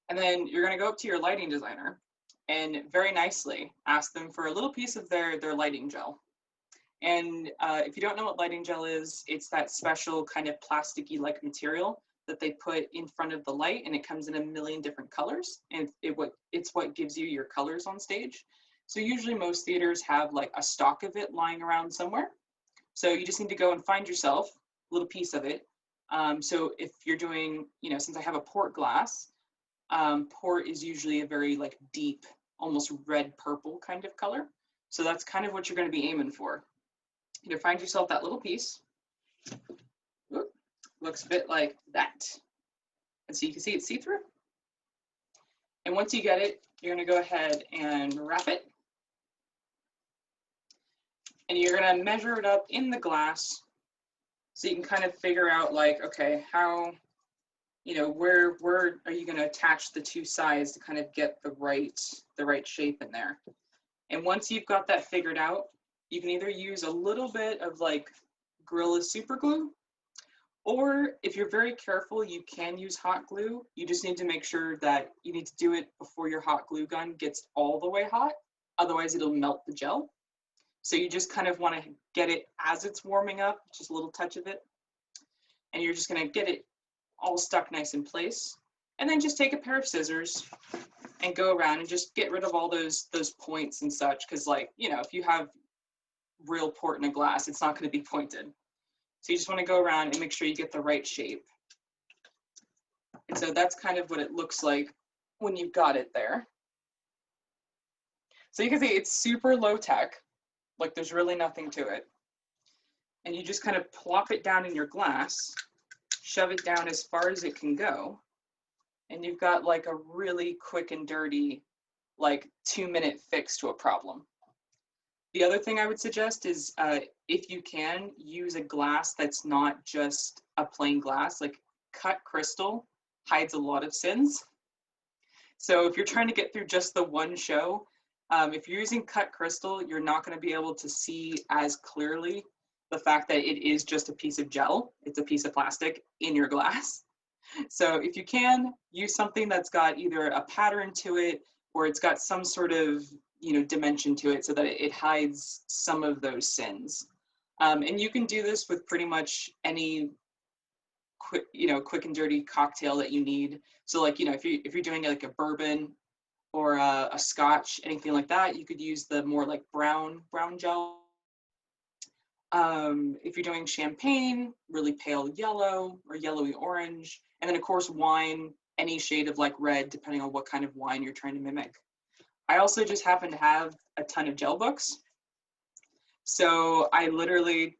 And then you're going to go up to your lighting designer and very nicely ask them for a little piece of their lighting gel. And if you don't know what lighting gel is, it's that special kind of plasticky material that they put in front of the light, and it comes in a million different colors. And it's what gives you your colors on stage. So usually most theaters have a stock of it lying around somewhere. So you just need to go and find yourself a little piece of it. So if you're doing, since I have a port glass, port is usually a very deep, almost red purple kind of color. So that's kind of what you're going to be aiming for. You find yourself that little piece. Oop, looks a bit like that. And so you can see it's see-through. And once you get it, you're going to go ahead and wrap it. And you're going to measure it up in the glass so you can kind of figure out okay, how, where are you going to attach the two sides to kind of get the right shape in there. And once you've got that figured out, you can either use a little bit of Gorilla Super Glue, or if you're very careful, you can use hot glue. You just need to make sure that you need to do it before your hot glue gun gets all the way hot. Otherwise, it'll melt the gel. So you just kind of want to get it as it's warming up, just a little touch of it. And you're just going to get it all stuck nice in place. And then just take a pair of scissors and go around and just get rid of all those points and such. Because if you have real port in a glass, it's not going to be pointed. So you just want to go around and make sure you get the right shape. And so that's kind of what it looks like when you've got it there. So you can see it's super low tech. There's really nothing to it. And you just kind of plop it down in your glass, shove it down as far as it can go. And you've got a really quick and dirty, 2-minute fix to a problem. The other thing I would suggest is if you can, use a glass that's not just a plain glass, cut crystal hides a lot of sins. So if you're trying to get through just the one show, if you're using cut crystal, you're not going to be able to see as clearly the fact that it is just a piece of gel. It's a piece of plastic in your glass. So if you can, use something that's got either a pattern to it or it's got some sort of, dimension to it so that it hides some of those sins. And you can do this with pretty much any quick and dirty cocktail that you need. So like, if you're doing like a bourbon or a scotch, anything like that, you could use the more like brown gel. If you're doing champagne, really pale yellow or yellowy orange. And then of course wine, any shade of like red, depending on what kind of wine you're trying to mimic. I also just happen to have a ton of gel books. So I literally,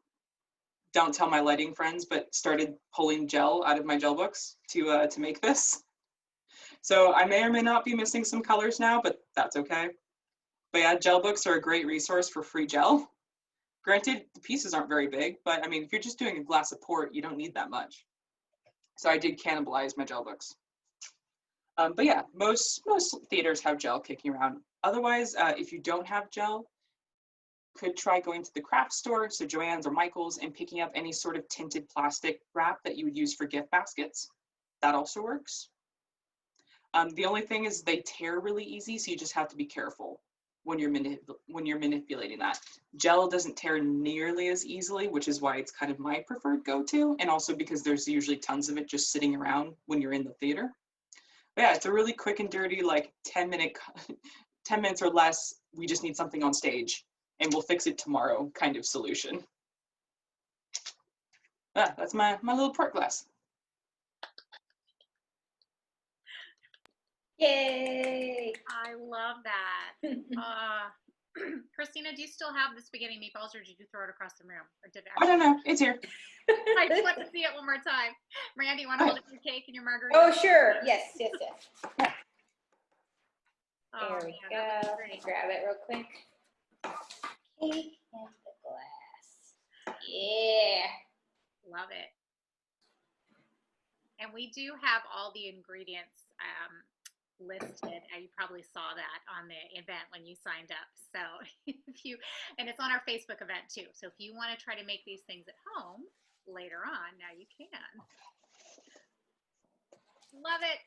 don't tell my lighting friends, but started pulling gel out of my gel books to make this. So I may or may not be missing some colors now, but that's okay. But yeah, gel books are a great resource for free gel. Granted, the pieces aren't very big, but I mean, if you're just doing a glass of port, you don't need that much. So I did cannibalize my gel books. But yeah, most theaters have gel kicking around. Otherwise, if you don't have gel, could try going to the craft store, so Joann's or Michael's, and picking up any sort of tinted plastic wrap that you would use for gift baskets. That also works. The only thing is they tear really easy, so you just have to be careful when you're manipulating that. Gel doesn't tear nearly as easily, which is why it's kind of my preferred go-to, and also because there's usually tons of it just sitting around when you're in the theater. But yeah, it's a really quick and dirty, like 10 minutes or less, we just need something on stage and we'll fix it tomorrow kind of solution. That's my little port glass. Yay! I love that. Christina, do you still have the spaghetti meatballs, or did you throw it across the room? Or did it I don't know. It's here. I just want to see it one more time. Miranda, you want to hold up your cake and your margarita? Oh, sure. Yes. Oh, There we man, that go. looks great. Grab it real quick. Cake and the glass. Yeah. Love it. And we do have all the ingredients listed. You probably saw that on the event when you signed up. So and it's on our Facebook event too. So if you want to try to make these things at home later on, now you can. Love it.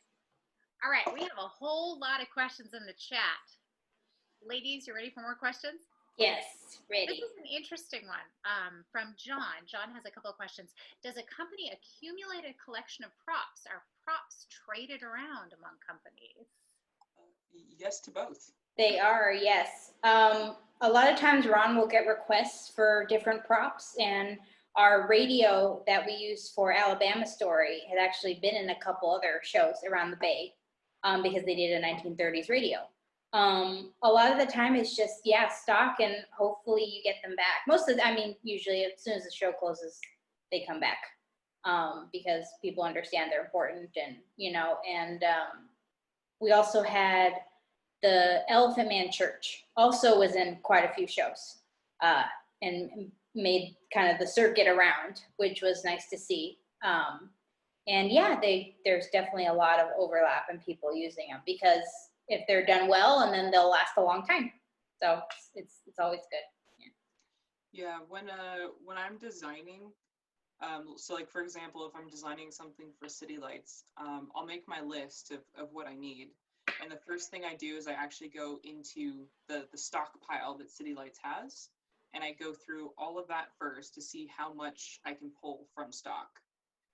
All right, we have a whole lot of questions in the chat. Ladies, you ready for more questions? Yes, This ready. is an interesting one from John. John has a couple of questions. Does a company accumulate a collection of props? Are props traded around among companies? Yes to both. They are, yes. A lot of times Ron will get requests for different props, and our radio that we use for Alabama Story had actually been in a couple other shows around the Bay because they did a 1930s radio. A lot of the time it's just, stock, and hopefully you get them back. Usually as soon as the show closes, they come back because people understand they're important, and, we also had the Elephant Man Church also was in quite a few shows and made kind of the circuit around, which was nice to see. There's definitely a lot of overlap in people using them because if they're done well, and then they'll last a long time. So it's always good. Yeah, when I'm designing, so like for example, if I'm designing something for City Lights, I'll make my list of what I need. And the first thing I do is I actually go into the stockpile that City Lights has, and I go through all of that first to see how much I can pull from stock.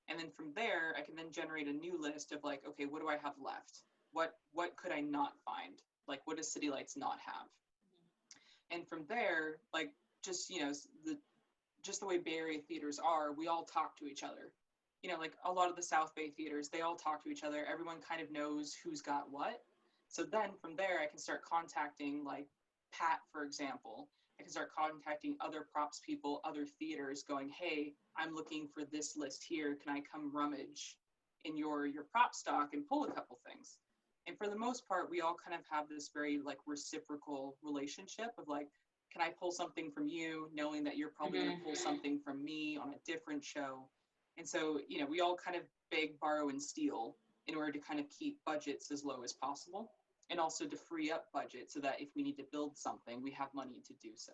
And then from there, I can then generate a new list of like, okay, what do I have left? What could I not find? Like, what does City Lights not have? And from there, like, just the way Bay Area theaters are, we all talk to each other. Like a lot of the South Bay theaters, they all talk to each other. Everyone kind of knows who's got what. So then from there, I can start contacting, like Pat, for example. I can start contacting other props people, other theaters, going, hey, I'm looking for this list here. Can I come rummage in your prop stock and pull a couple things? And for the most part, we all kind of have this very like reciprocal relationship of like, can I pull something from you, knowing that you're probably going to pull something from me on a different show? And so, we all kind of beg, borrow, and steal in order to kind of keep budgets as low as possible, and also to free up budget so that if we need to build something, we have money to do so.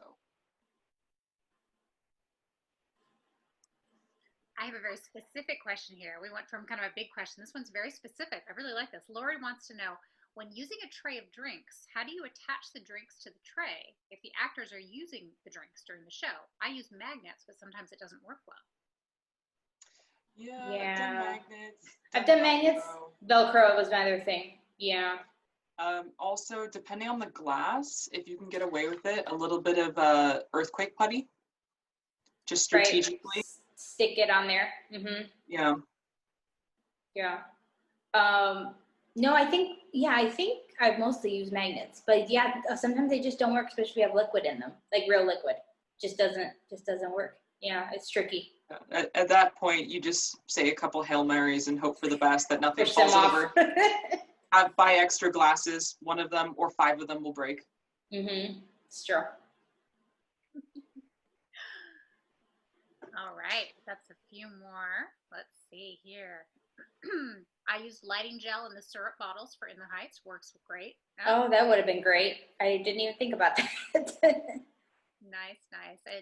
I have a very specific question here. We went from kind of a big question. This one's very specific. I really like this. Lori wants to know, when using a tray of drinks, how do you attach the drinks to the tray if the actors are using the drinks during the show? I use magnets, but sometimes it doesn't work well. Yeah. I've done magnets. I've done magnets. Velcro was my other thing. Yeah. Also, depending on the glass, if you can get away with it, a little bit of earthquake putty, just strategically. Right. Stick it on there. Mm-hmm. Yeah. Yeah. No, I think I've mostly used magnets, but yeah, sometimes they just don't work, especially if you have liquid in them, like real liquid. Just doesn't work. Yeah, it's tricky. At that point, you just say a couple Hail Marys and hope for the best that nothing Push them falls off. over. Buy extra glasses. 1 of them or 5 of them will break. Mm-hmm. It's true. All right, that's a few more. Let's see here. I used lighting gel in the syrup bottles for In the Heights. Works great. Oh, that would have been great. I didn't even think about that. Nice.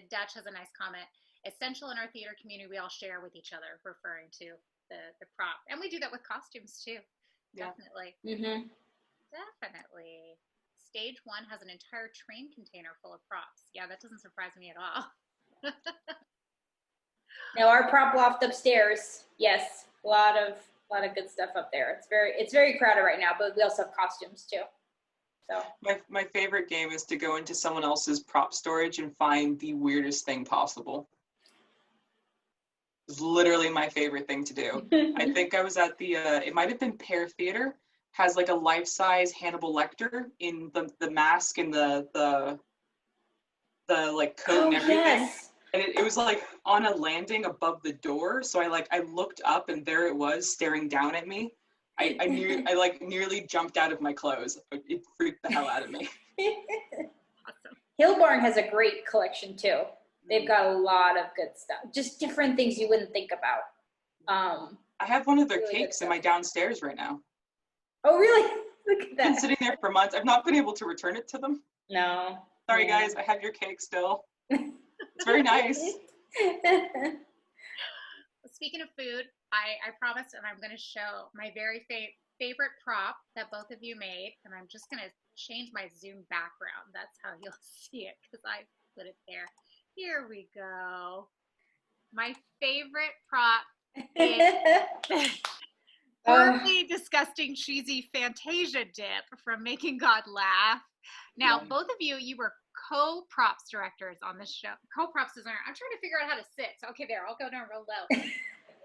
Dutch has a nice comment. Essential in our theater community, we all share with each other, referring to the prop. And we do that with costumes too. Yeah. Definitely. Mm-hmm. Definitely. Stage 1 has an entire train container full of props. Yeah, that doesn't surprise me at all. Now our prop loft upstairs, yes, a lot of good stuff up there. It's very crowded right now, but we also have costumes too. So My favorite game is to go into someone else's prop storage and find the weirdest thing possible. It's literally my favorite thing to do. I think I was at the, it might have been Pear Theater, has like a life-size Hannibal Lecter in the mask and the like coat and everything. Yes. And it was like on a landing above the door. So I looked up and there it was staring down at me. I nearly jumped out of my clothes. It freaked the hell out of me. Awesome. Hillbarn has a great collection too. They've got a lot of good stuff. Just different things you wouldn't think about. I have one of their really cakes in my downstairs right now. Oh, really? Look at It's been that. sitting there for months. I've not been able to return it to them. No. Sorry, Yeah. guys. I have your cake still. It's very nice. Speaking of food, I promised, and I'm going to show my very favorite prop that both of you made, and I'm just going to change my Zoom background. That's how you'll see it, because I put it there. Here we go. My favorite prop is horribly disgusting, cheesy Fantasia dip from Making God Laugh. Now, Yeah. both of you were co-props directors on this show. Co-props designer. I'm trying to figure out how to sit. So, okay, there. I'll go down real low.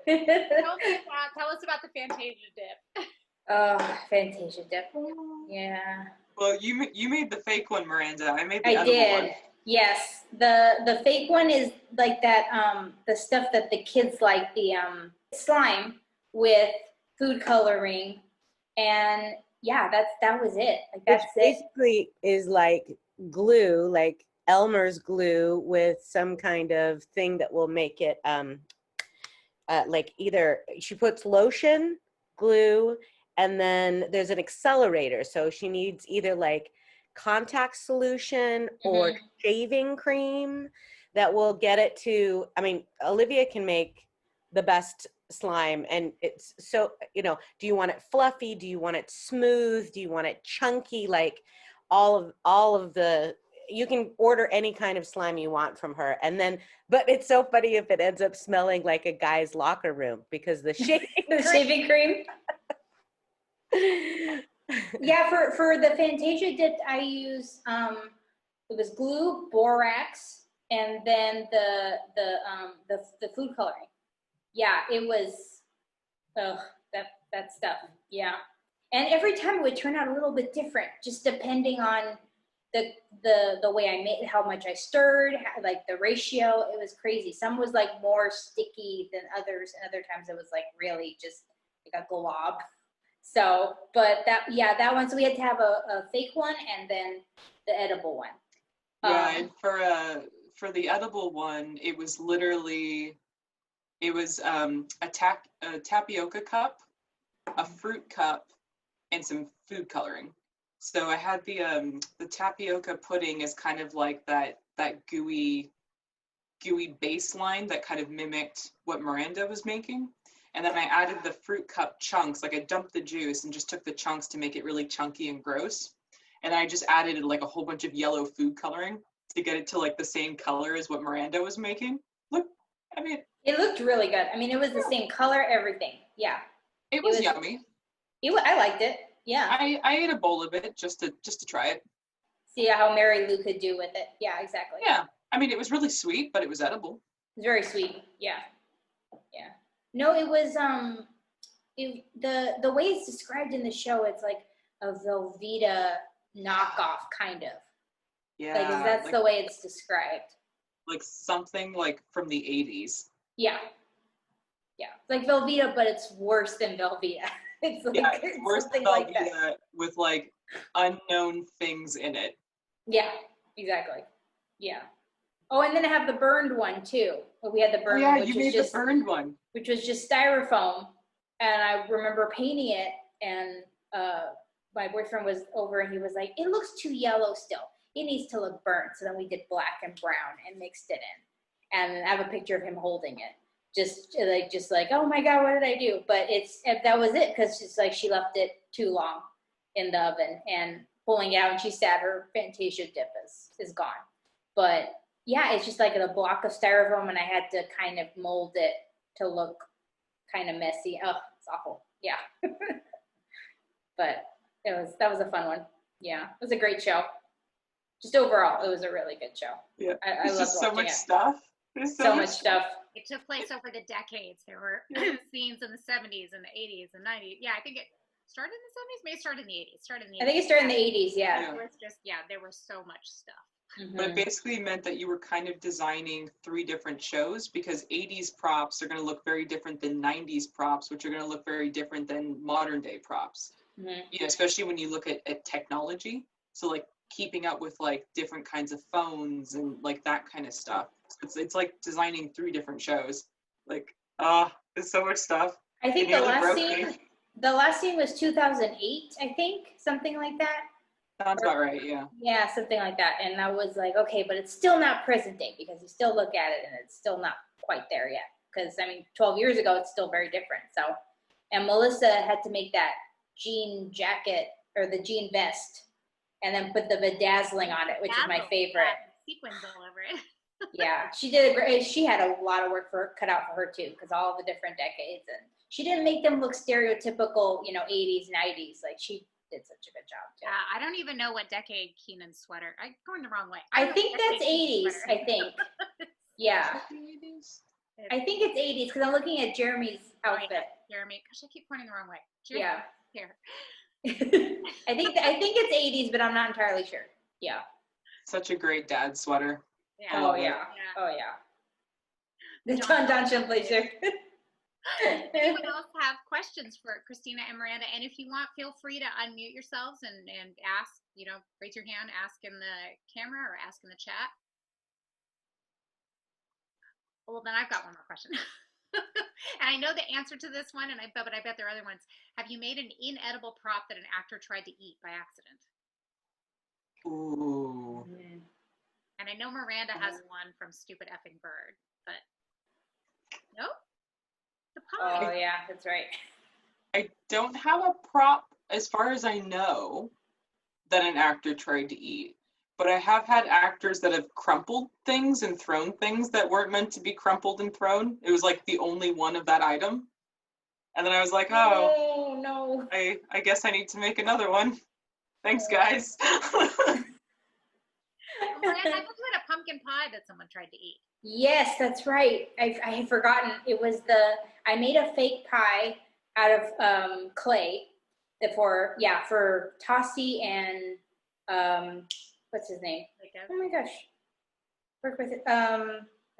Tell us about the Fantasia dip. Oh, Fantasia dip. Yeah. Well, you made the fake one, Miranda. I made the I edible did. one. Yes. The fake one is like that, the stuff that the kids like, the slime with food coloring. And yeah, that was it. Like Which that's it. basically is like glue, like Elmer's glue with some kind of thing that will make it like either she puts lotion, glue, and then there's an accelerator. So she needs either like contact solution or shaving cream that will get it to, I mean, Olivia can make the best slime, and it's so, do you want it fluffy? Do you want it smooth? Do you want it chunky? Like all of the, you can order any kind of slime you want from her. And then, but it's so funny if it ends up smelling like a guy's locker room because the shaving The shaving cream. Yeah, for the Fantasia dip, I use it was glue, borax, and then the food coloring. Yeah, it was that stuff. Yeah, and every time it would turn out a little bit different, just depending on the way I made, how much I stirred, like the ratio. It was crazy. Some was like more sticky than others, and other times it was like really just like a glob. So, but that one, so we had to have a fake one and then the edible one. Yeah, and for the edible one, it was literally, a tapioca cup a fruit cup, and some food coloring. So I had the tapioca pudding is kind of like that gooey baseline that kind of mimicked what Miranda was making. And then I added the fruit cup chunks, like I dumped the juice and just took the chunks to make it really chunky and gross. And I just added like a whole bunch of yellow food coloring to get it to like the same color as what Miranda was making. Look, I mean, it looked really good. I mean, it was the same color, everything. Yeah. It was yummy. I liked it. Yeah. I ate a bowl of it just to try it. See how Mary Lou could do with it. Yeah, exactly. Yeah. I mean, it was really sweet, but it was edible. It's very sweet. Yeah. Yeah. No, it was the way it's described in the show, it's like a Velveeta knockoff kind of. Yeah. Like that's like, the way it's described. Like something like from the 80s. Yeah. Yeah. Like Velveeta, but it's worse than Velveeta. It's like it's worse than like Velveeta that. with like unknown things in it. Yeah, exactly. Yeah. Oh, and then I have the burned one too. We had the burned one, you made the burned one. which was just styrofoam. And I remember painting it, and my boyfriend was over and he was like, it looks too yellow still. It needs to look burnt. So then we did black and brown and mixed it in. And I have a picture of him holding it. Just like, oh my God, what did I do? But that was it, because it's like she left it too long in the oven, and pulling it out, and she said her Fantasia dip is gone. But yeah, it's just like a block of styrofoam, and I had to kind of mold it to look kind of messy. Oh, it's awful. Yeah. But that was a fun one. Yeah, it was a great show. Just overall, it was a really good show. Yeah, I it's love just so watching much it. stuff. There's So much stuff. It took place over the decades. There were scenes in the 70s and the 80s and 90s. Yeah, I think it started in the 70s, maybe it started in the 80s. I think it started in the 80s, yeah. It was just, there was so much stuff. Mm-hmm. But it basically meant that you were kind of designing 3 different shows, because 80s props are going to look very different than 90s props, which are going to look very different than modern day props. Mm-hmm. You know, especially when you look at technology. So like keeping up with like different kinds of phones and like that kind of stuff. It's like designing 3 different shows. Like, there's so much stuff. I think the last scene was 2008, I think, something like that. Sounds about right, yeah. Yeah, something like that. And I was like, okay, but it's still not present day, because you still look at it and it's still not quite there yet. Because, I mean, 12 years ago, it's still very different. So, and Melissa had to make that jean jacket, or the jean vest, and then put the bedazzling on it, which is my favorite. Sequins all over it. Yeah, she did she had a lot of work cut out for her too, because all the different decades, and she didn't make them look stereotypical, 80s, 90s. Like, she did such a good job too. Yeah, I don't even know what decade Keenan's sweater. I'm going the wrong way. I think that's 80s. I think. Yeah, I think it's 80s, because I'm looking at Jeremy's outfit. Jeremy, gosh, I keep pointing the wrong way. Jeremy, yeah. Here. I think it's 80s, but I'm not entirely sure. Yeah. Such a great dad sweater. Yeah. Oh yeah. Oh yeah. The John Donson pleasure. Anyone else have questions for Christina and Miranda? And if you want, feel free to unmute yourselves and ask, raise your hand, ask in the camera or ask in the chat. Well, then I've got one more question. And I know the answer to this one, but I bet there are other ones. Have you made an inedible prop that an actor tried to eat by accident? Ooh. Mm-hmm. And I know Miranda has one from Stupid Effing Bird, but nope. The pie. Oh yeah, that's right. I don't have a prop, as far as I know, that an actor tried to eat. But I have had actors that have crumpled things and thrown things that weren't meant to be crumpled and thrown. It was like the only one of that item. And then I was like, oh no. I guess I need to make another one. Thanks, guys. Miranda, I thought you had a pumpkin pie that someone tried to eat. Yes, that's right. I had forgotten. It was I made a fake pie out of clay for Tossie and what's his name? Jacob. Oh my gosh. Work with it. I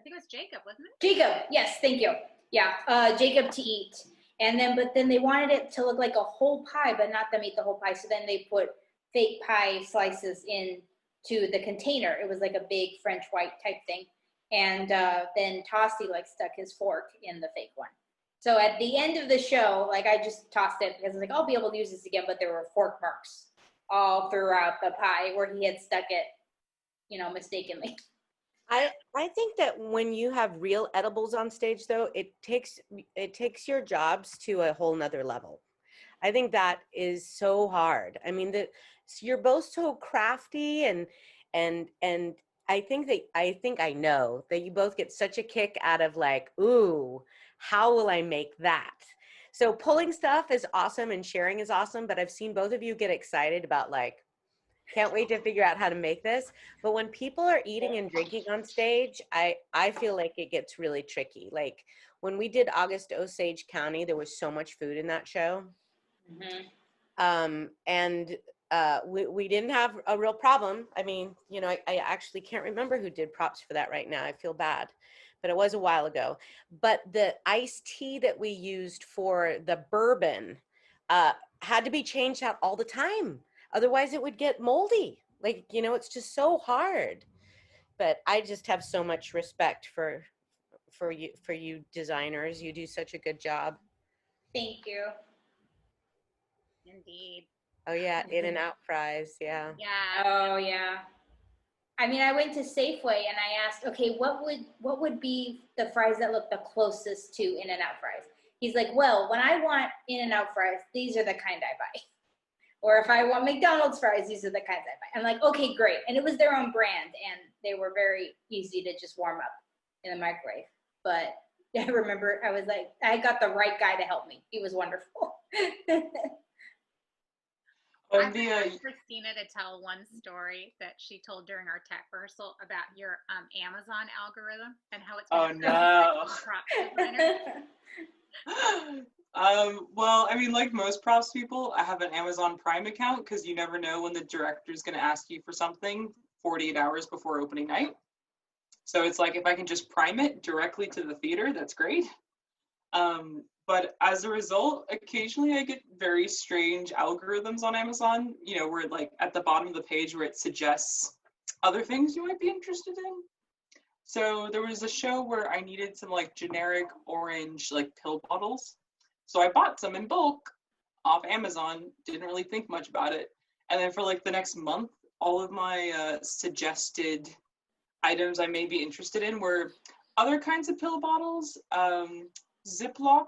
think it was Jacob, wasn't it? Jacob. Yes, thank you. Yeah, Jacob to eat. But then they wanted it to look like a whole pie, but not them eat the whole pie. So then they put fake pie slices into the container. It was like a big French white type thing. And then Tossie stuck his fork in the fake one. So at the end of the show, like I just tossed it because I was like, I'll be able to use this again, but there were fork marks all throughout the pie where he had stuck it, mistakenly. I think that when you have real edibles on stage, though, it takes your jobs to a whole nother level. I think that is so hard. I mean, you're both so crafty and I think I know that you both get such a kick out of like, ooh, how will I make that? So pulling stuff is awesome and sharing is awesome, but I've seen both of you get excited about like, can't wait to figure out how to make this. But when people are eating and drinking on stage, I feel like it gets really tricky. Like when we did August Osage County, there was so much food in that show. And we didn't have a real problem. I mean, I actually can't remember who did props for that right now. I feel bad, but it was a while ago. But the iced tea that we used for the bourbon had to be changed out all the time. Otherwise it would get moldy. Like, it's just so hard. But I just have so much respect for you designers. You do such a good job. Thank you. Indeed. Oh yeah, In-N-Out fries, yeah. Yeah. Oh yeah. I mean, I went to Safeway and I asked, okay, what would be the fries that look the closest to In-N-Out fries? He's like, well, when I want In-N-Out fries, these are the kind I buy. Or if I want McDonald's fries, these are the kinds I buy. I'm like, okay, great. And it was their own brand, and they were very easy to just warm up in the microwave. But I remember I was like, I got the right guy to help me. He was wonderful. I want Christina to tell one story that she told during our tech rehearsal about your Amazon algorithm and how it's been prop designer. Well, I mean, like most props people, I have an Amazon Prime account because you never know when the director is going to ask you for something 48 hours before opening night. So it's like if I can just prime it directly to the theater, that's great. But as a result, occasionally I get very strange algorithms on Amazon, where like at the bottom of the page where it suggests other things you might be interested in. So there was a show where I needed some like generic orange like pill bottles. So I bought some in bulk off Amazon, didn't really think much about it. And then for like the next month, all of my suggested items I may be interested in were other kinds of pill bottles, Ziploc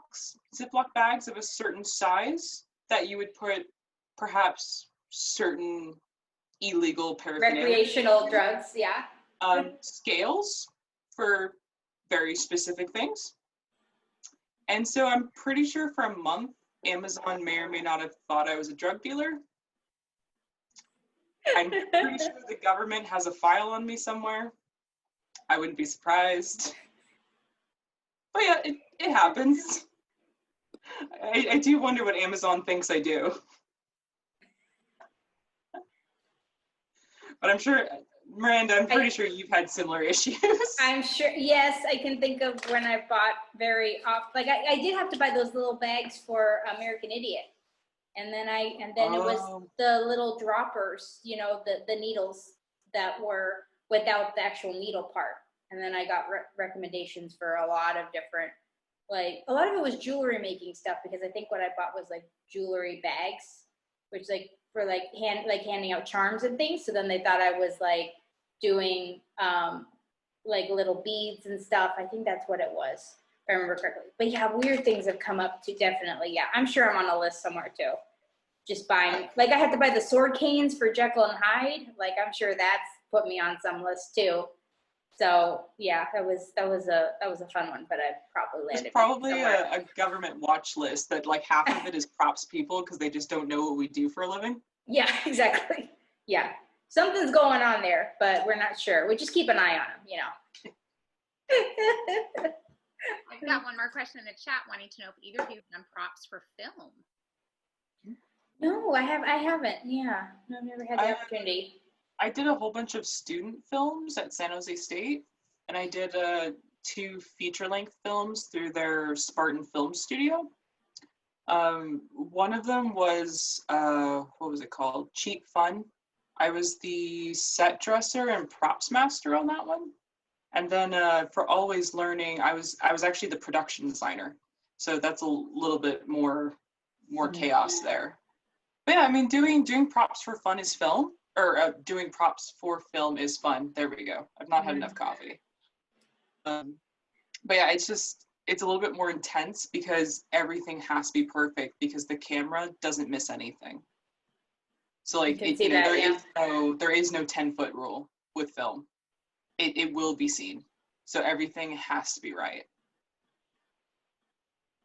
bags of a certain size that you would put perhaps certain illegal paraphernalia. Recreational drugs, yeah. Scales for very specific things. And so I'm pretty sure for a month, Amazon may or may not have thought I was a drug dealer. I'm pretty sure the government has a file on me somewhere. I wouldn't be surprised. But yeah, it happens. I do wonder what Amazon thinks I do. But I'm sure, Miranda, I'm pretty sure you've had similar issues. I'm sure, yes, I can think of when I bought like I did have to buy those little bags for American Idiot. And then it was the little droppers, the needles that were without the actual needle part. And then I got recommendations for a lot of different, like a lot of it was jewelry making stuff, because I think what I bought was like jewelry bags, which like for like handing out charms and things. So then they thought I was like doing like little beads and stuff. I think that's what it was, if I remember correctly. But yeah, weird things have come up too, definitely. Yeah, I'm sure I'm on a list somewhere too. Just buying, like I had to buy the sword canes for Jekyll and Hyde. Like I'm sure that's put me on some list too. So yeah, that was a fun one, but I probably landed. It's probably a government watch list that like half of it is props people because they just don't know what we do for a living. Yeah, exactly. Yeah, something's going on there, but we're not sure. We just keep an eye on them, I've got one more question in the chat wanting to know if either of you have done props for film. No, I haven't. Yeah, I've never had the opportunity. I did a whole bunch of student films at San Jose State, and I did 2 feature-length films through their Spartan Film Studio. One of them was, what was it called? Cheap Fun. I was the set dresser and props master on that one. And then for Always Learning, I was actually the production designer. So that's a little bit more chaos there. But yeah, I mean, doing props for fun is film, or doing props for film is fun. There we go. I've not had enough coffee. But yeah, it's a little bit more intense because everything has to be perfect because the camera doesn't miss anything. So like, there is no 10-foot rule with film. It will be seen. So everything has to be right.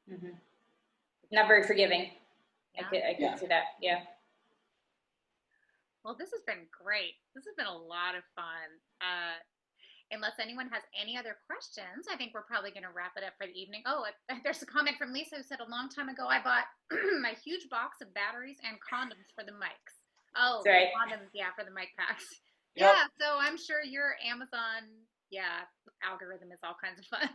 Mm-hmm. Not very forgiving. Yeah. I could see that. Yeah. Well, this has been great. This has been a lot of fun. Unless anyone has any other questions, I think we're probably going to wrap it up for the evening. Oh, there's a comment from Lisa who said a long time ago, I bought a huge box of batteries and condoms for the mics. Oh, right. Condoms, yeah, for the mic packs. Yep. Yeah, so I'm sure your Amazon, algorithm is all kinds of fun.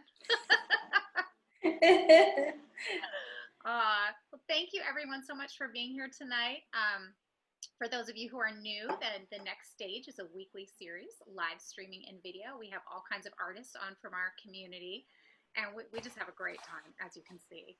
Well, thank you everyone so much for being here tonight. For those of you who are new, the next stage is a weekly series, live streaming in video. We have all kinds of artists on from our community, and we just have a great time, as you can see.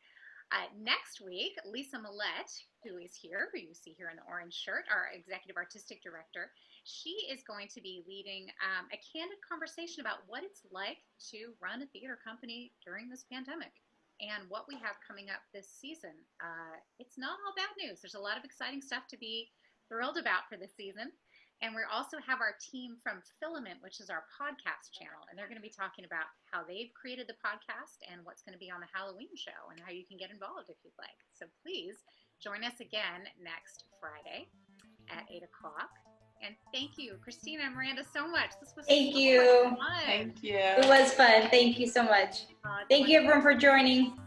Next week, Lisa Millette, who is here, who you see here in the orange shirt, our executive artistic director, she is going to be leading a candid conversation about what it's like to run a theater company during this pandemic and what we have coming up this season. It's not all bad news. There's a lot of exciting stuff to be thrilled about for this season. And we also have our team from Filament, which is our podcast channel, and they're going to be talking about how they've created the podcast and what's going to be on the Halloween show and how you can get involved if you'd like. So please join us again next Friday at 8 o'clock. And thank you, Christina and Miranda, so much. This was Thank so you. much fun. Thank you. It was fun. Thank you so much. Thank you everyone for joining.